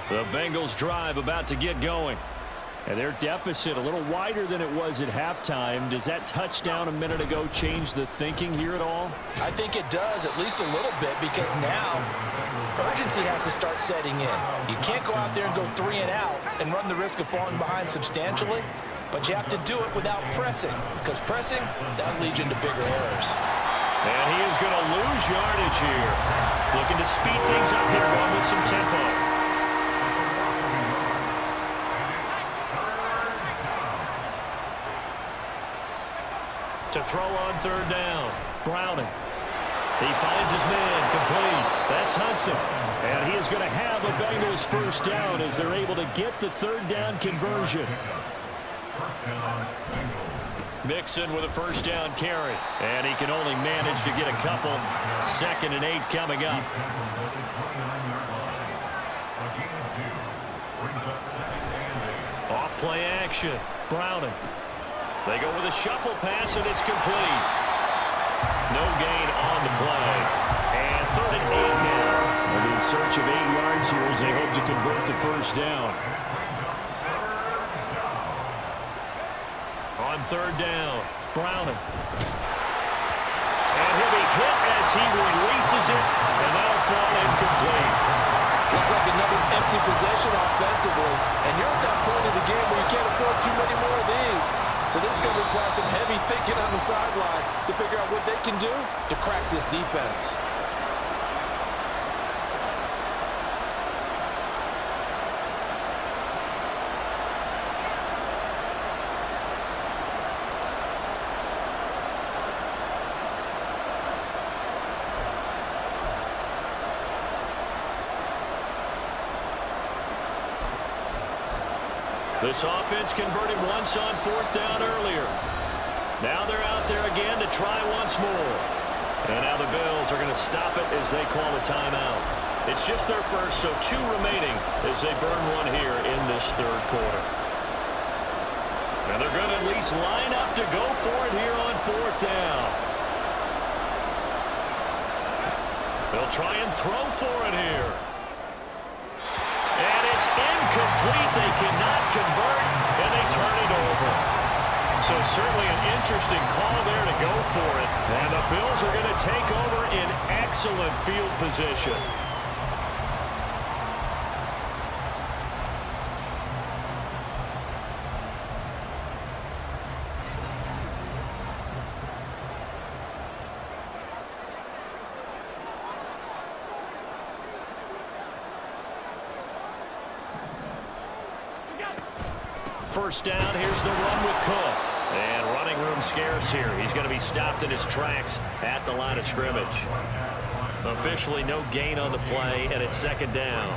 The Bengals drive about to get going. And their deficit a little wider than it was at halftime. Does that touchdown a minute ago change the thinking here at all? I think it does, at least a little bit, because now urgency has to start setting in. You can't go out there and go 3 and out and run the risk of falling behind substantially, but you have to do it without pressing, because pressing, that'll lead you into bigger errors. And he is going to lose yardage here. Looking to speed things up here, going with some tempo. To throw on third down. Browning. He finds his man complete. That's Hudson. And he is going to have a Bengals first down as they're able to get the third down conversion. Mixon with a first down carry. And he can only manage to get a couple. 2nd and 8 coming up. Off play action. Browning. They go with a shuffle pass, and it's complete. No gain on the play. And 3rd and 8 now. They'll be in search of 8 yards here as they hope to convert the first down. On 3rd down, Browning. And he'll be hit as he releases it, and that'll fall incomplete. Looks like another empty possession offensively, and you're at that point of the game where you can't afford too many more of these. So this is going to require some heavy thinking on the sideline to figure out what they can do to crack this defense. This offense converted once on 4th down earlier. Now they're out there again to try once more. And now the Bills are going to stop it as they call a timeout. It's just their first, so 2 remaining as they burn one here in this 3rd quarter. And they're going to at least line up to go for it here on 4th down. They'll try and throw for it here. And it's incomplete. They cannot convert, and they turn it over. So certainly an interesting call there to go for it. And the Bills are going to take over in excellent field position. First down, here's the run with Cook. And running room scarce here. He's going to be stopped in his tracks at the line of scrimmage. Officially no gain on the play, and it's 2nd down.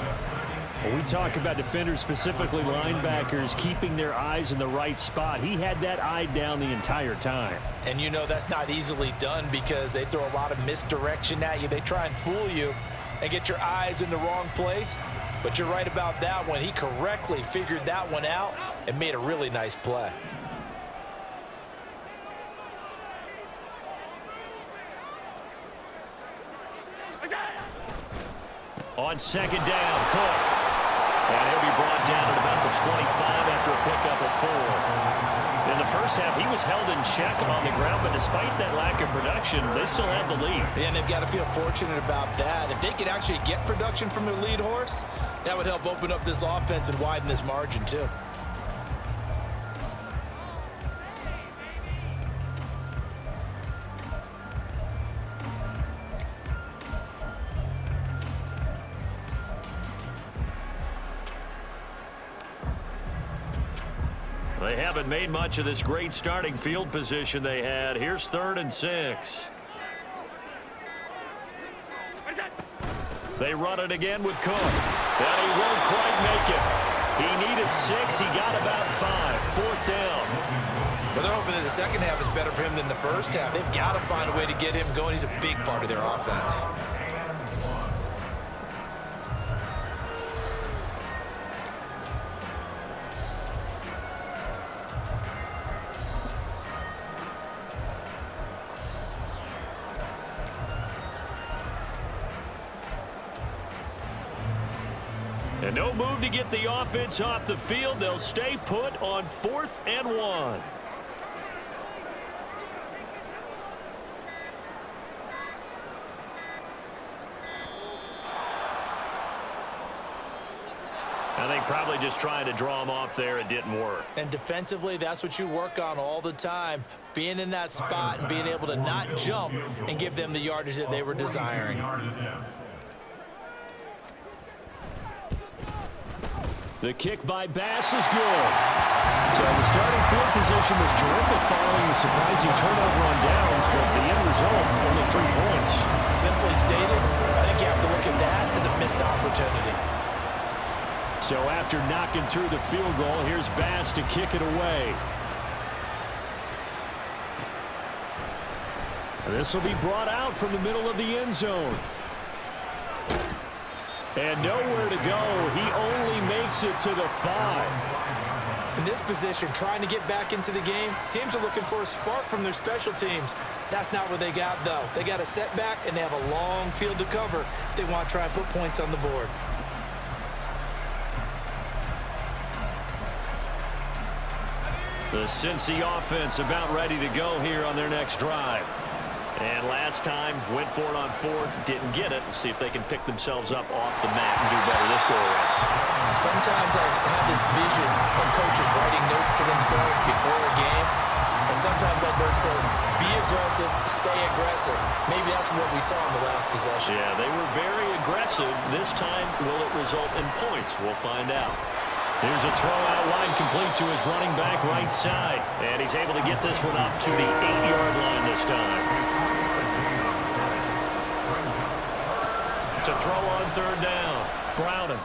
Well, we talk about defenders, specifically linebackers, keeping their eyes in the right spot. He had that eye down the entire time. And you know that's not easily done because they throw a lot of misdirection at you. They try and fool you and get your eyes in the wrong place. But you're right about that one. He correctly figured that one out and made a really nice play. On second down, Cook. And he'll be brought down at about the 25 after a pickup of 4. In the first half, he was held in check on the ground, but despite that lack of production, they still had the lead. And they've got to feel fortunate about that. If they could actually get production from their lead horse, that would help open up this offense and widen this margin too. They haven't made much of this great starting field position they had. Here's 3rd and 6. They run it again with Cook. And he won't quite make it. He needed 6. He got about 5. 4th down. But they're hoping that the second half is better for him than the first half. They've got to find a way to get him going. He's a big part of their offense. And no move to get the offense off the field. They'll stay put on 4th and 1. I think probably just trying to draw him off there. It didn't work. And defensively, that's what you work on all the time. Being in that spot and being able to not jump and give them the yardage that they were desiring. The kick by Bass is good. So the starting field position was terrific following a surprising turnover on downs, but the end result, only 3 points. Simply stated, I think you have to look at that as a missed opportunity. So after knocking through the field goal, here's Bass to kick it away. And this will be brought out from the middle of the end zone. And nowhere to go. He only makes it to the 5. In this position, trying to get back into the game, teams are looking for a spark from their special teams. That's not what they got, though. They got a setback, and they have a long field to cover if they want to try and put points on the board. The Cincy offense about ready to go here on their next drive. And last time, went for it on 4th, didn't get it. We'll see if they can pick themselves up off the mat and do better this go-around. Sometimes I have this vision of coaches writing notes to themselves before a game. And sometimes that note says, be aggressive, stay aggressive. Maybe that's what we saw in the last possession. Yeah, they were very aggressive. This time, will it result in points? We'll find out. Here's a throw out line complete to his running back right side. And he's able to get this one up to the 8-yard line this time. To throw on 3rd down. Browning.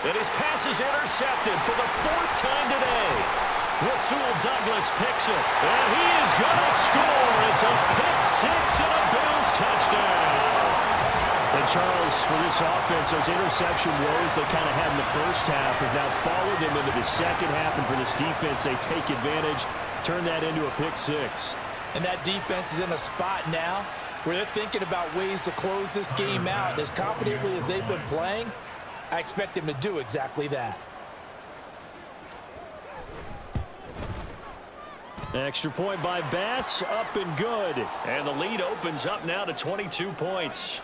And his pass is intercepted for the 4th time today. Rasul Douglas picks it. And he is going to score. It's a pick 6 and a Bills touchdown. And Charles, for this offense, those interception woes they kind of had in the first half have now followed them into the second half. And for this defense, they take advantage, turn that into a pick 6. And that defense is in a spot now where they're thinking about ways to close this game out. As confidently as they've been playing, I expect them to do exactly that. Extra point by Bass, up and good. And the lead opens up now to 22 points.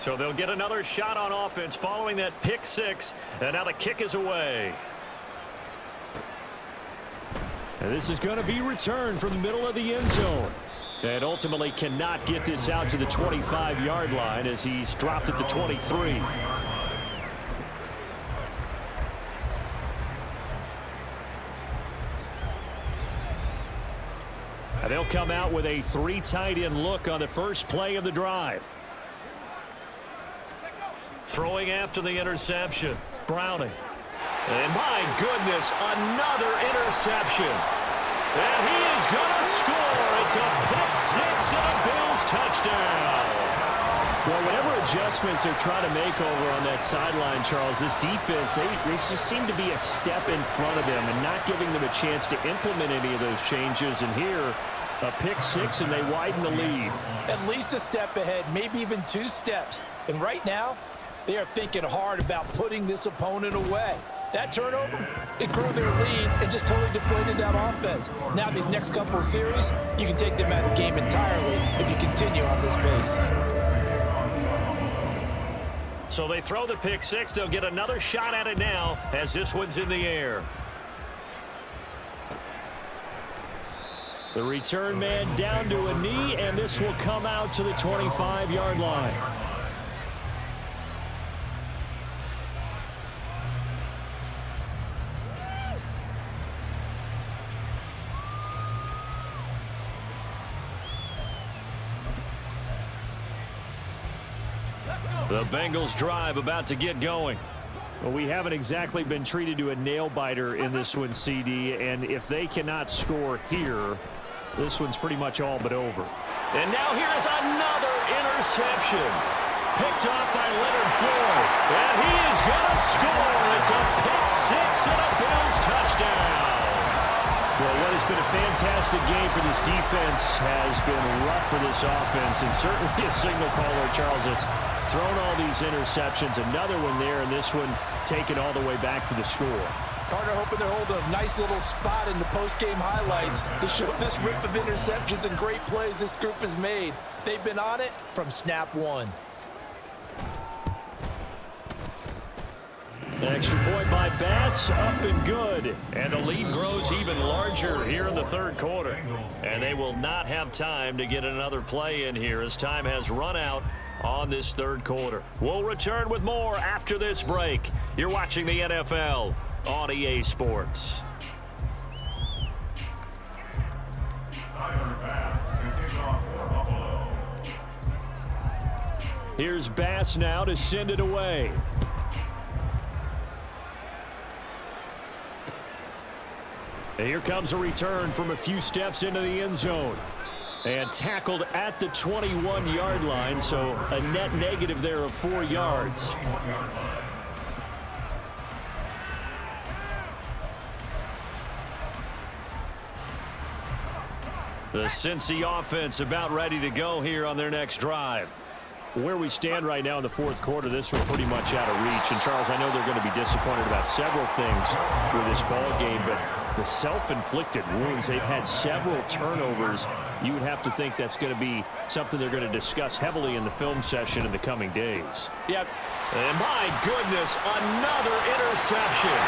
So they'll get another shot on offense following that pick 6. And now the kick is away. And this is going to be returned from the middle of the end zone. And ultimately cannot get this out to the 25-yard line as he's dropped at the 23. And they'll come out with a 3 tight end look on the first play of the drive. Throwing after the interception. Browning. And my goodness, another interception. And he is going to score. It's a pick-6 and a Bills touchdown. Well, whatever adjustments they're trying to make over on that sideline, Charles, this defense, they just seem to be a step in front of them and not giving them a chance to implement any of those changes. And here, a pick-6, and they widen the lead. At least a step ahead, maybe even 2 steps. And right now, they are thinking hard about putting this opponent away. That turnover, it grew their lead and just totally deflated that offense. Now these next couple of series, you can take them out of the game entirely if you continue on this pace. So they throw the pick-6. They'll get another shot at it now as this one's in the air. The return man down to a knee, and this will come out to the 25-yard line. The Bengals drive about to get going. Well, we haven't exactly been treated to a nail-biter in this one, CD, and if they cannot score here, this one's pretty much all but over. And now here's another interception. Picked off by Leonard Floyd. And he is going to score. It's a pick-6 and a Bills touchdown. Well, what has been a fantastic game for this defense has been rough for this offense, and certainly a signal caller, Charles, that's thrown all these interceptions. Another one there, and this one taken all the way back for the score. Partner hoping they're holding a nice little spot in the post-game highlights to show this rip of interceptions and great plays this group has made. They've been on it from snap one. Extra point by Bass, up and good. And the lead grows even larger here in the third quarter. And they will not have time to get another play in here as time has run out on this third quarter. We'll return with more after this break. You're watching the NFL on EA Sports. Here's Bass now to send it away. And here comes a return from a few steps into the end zone. And tackled at the 21-yard line, so a net negative there of 4 yards. The Cincy offense about ready to go here on their next drive. Where we stand right now in the fourth quarter, this one pretty much out of reach. And, Charles, I know they're going to be disappointed about several things with this ball game, but the self-inflicted wounds, they've had several turnovers. You would have to think that's going to be something they're going to discuss heavily in the film session in the coming days. Yep. And my goodness, another interception.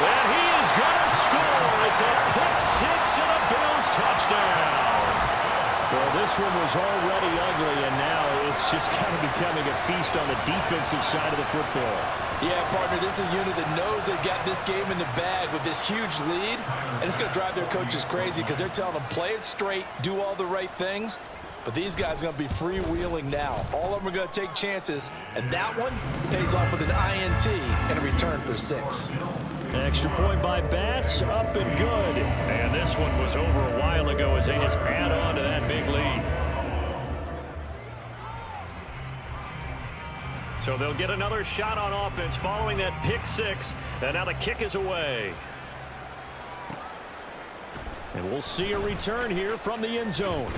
And he is going to score. It's a pick-6 and a Bills touchdown. Well, this one was already ugly, and now it's just kind of becoming a feast on the defensive side of the football. Yeah, partner, this is a unit that knows they've got this game in the bag with this huge lead, and it's going to drive their coaches crazy because they're telling them play it straight, do all the right things. But these guys are going to be freewheeling now. All of them are going to take chances, and that one pays off with an INT and a return for 6. Extra point by Bass, up and good. And this one was over a while ago as they just add on to that big lead. So they'll get another shot on offense following that pick-6, and now the kick is away. And we'll see a return here from the end zone.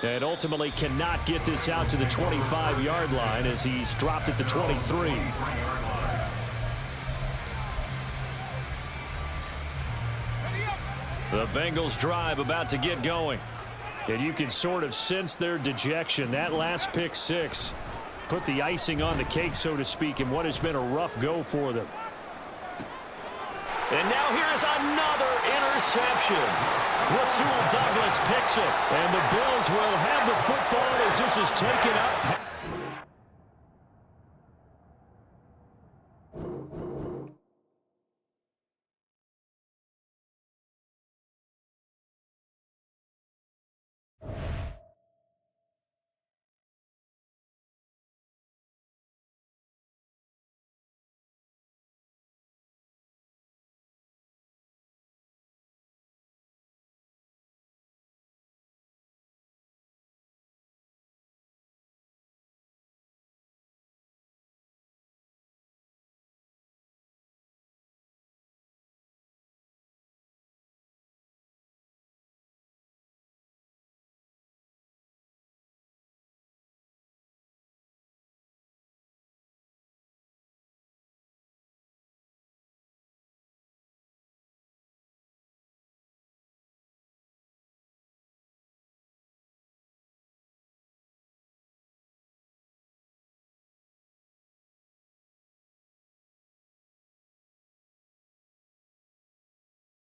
And ultimately cannot get this out to the 25-yard line as he's dropped at the 23. The Bengals drive about to get going. And you can sort of sense their dejection. That last pick-6 put the icing on the cake, so to speak, in what has been a rough go for them. And now here's another interception. Rasul Douglas picks it. And the Bills will have the football as this is taken up.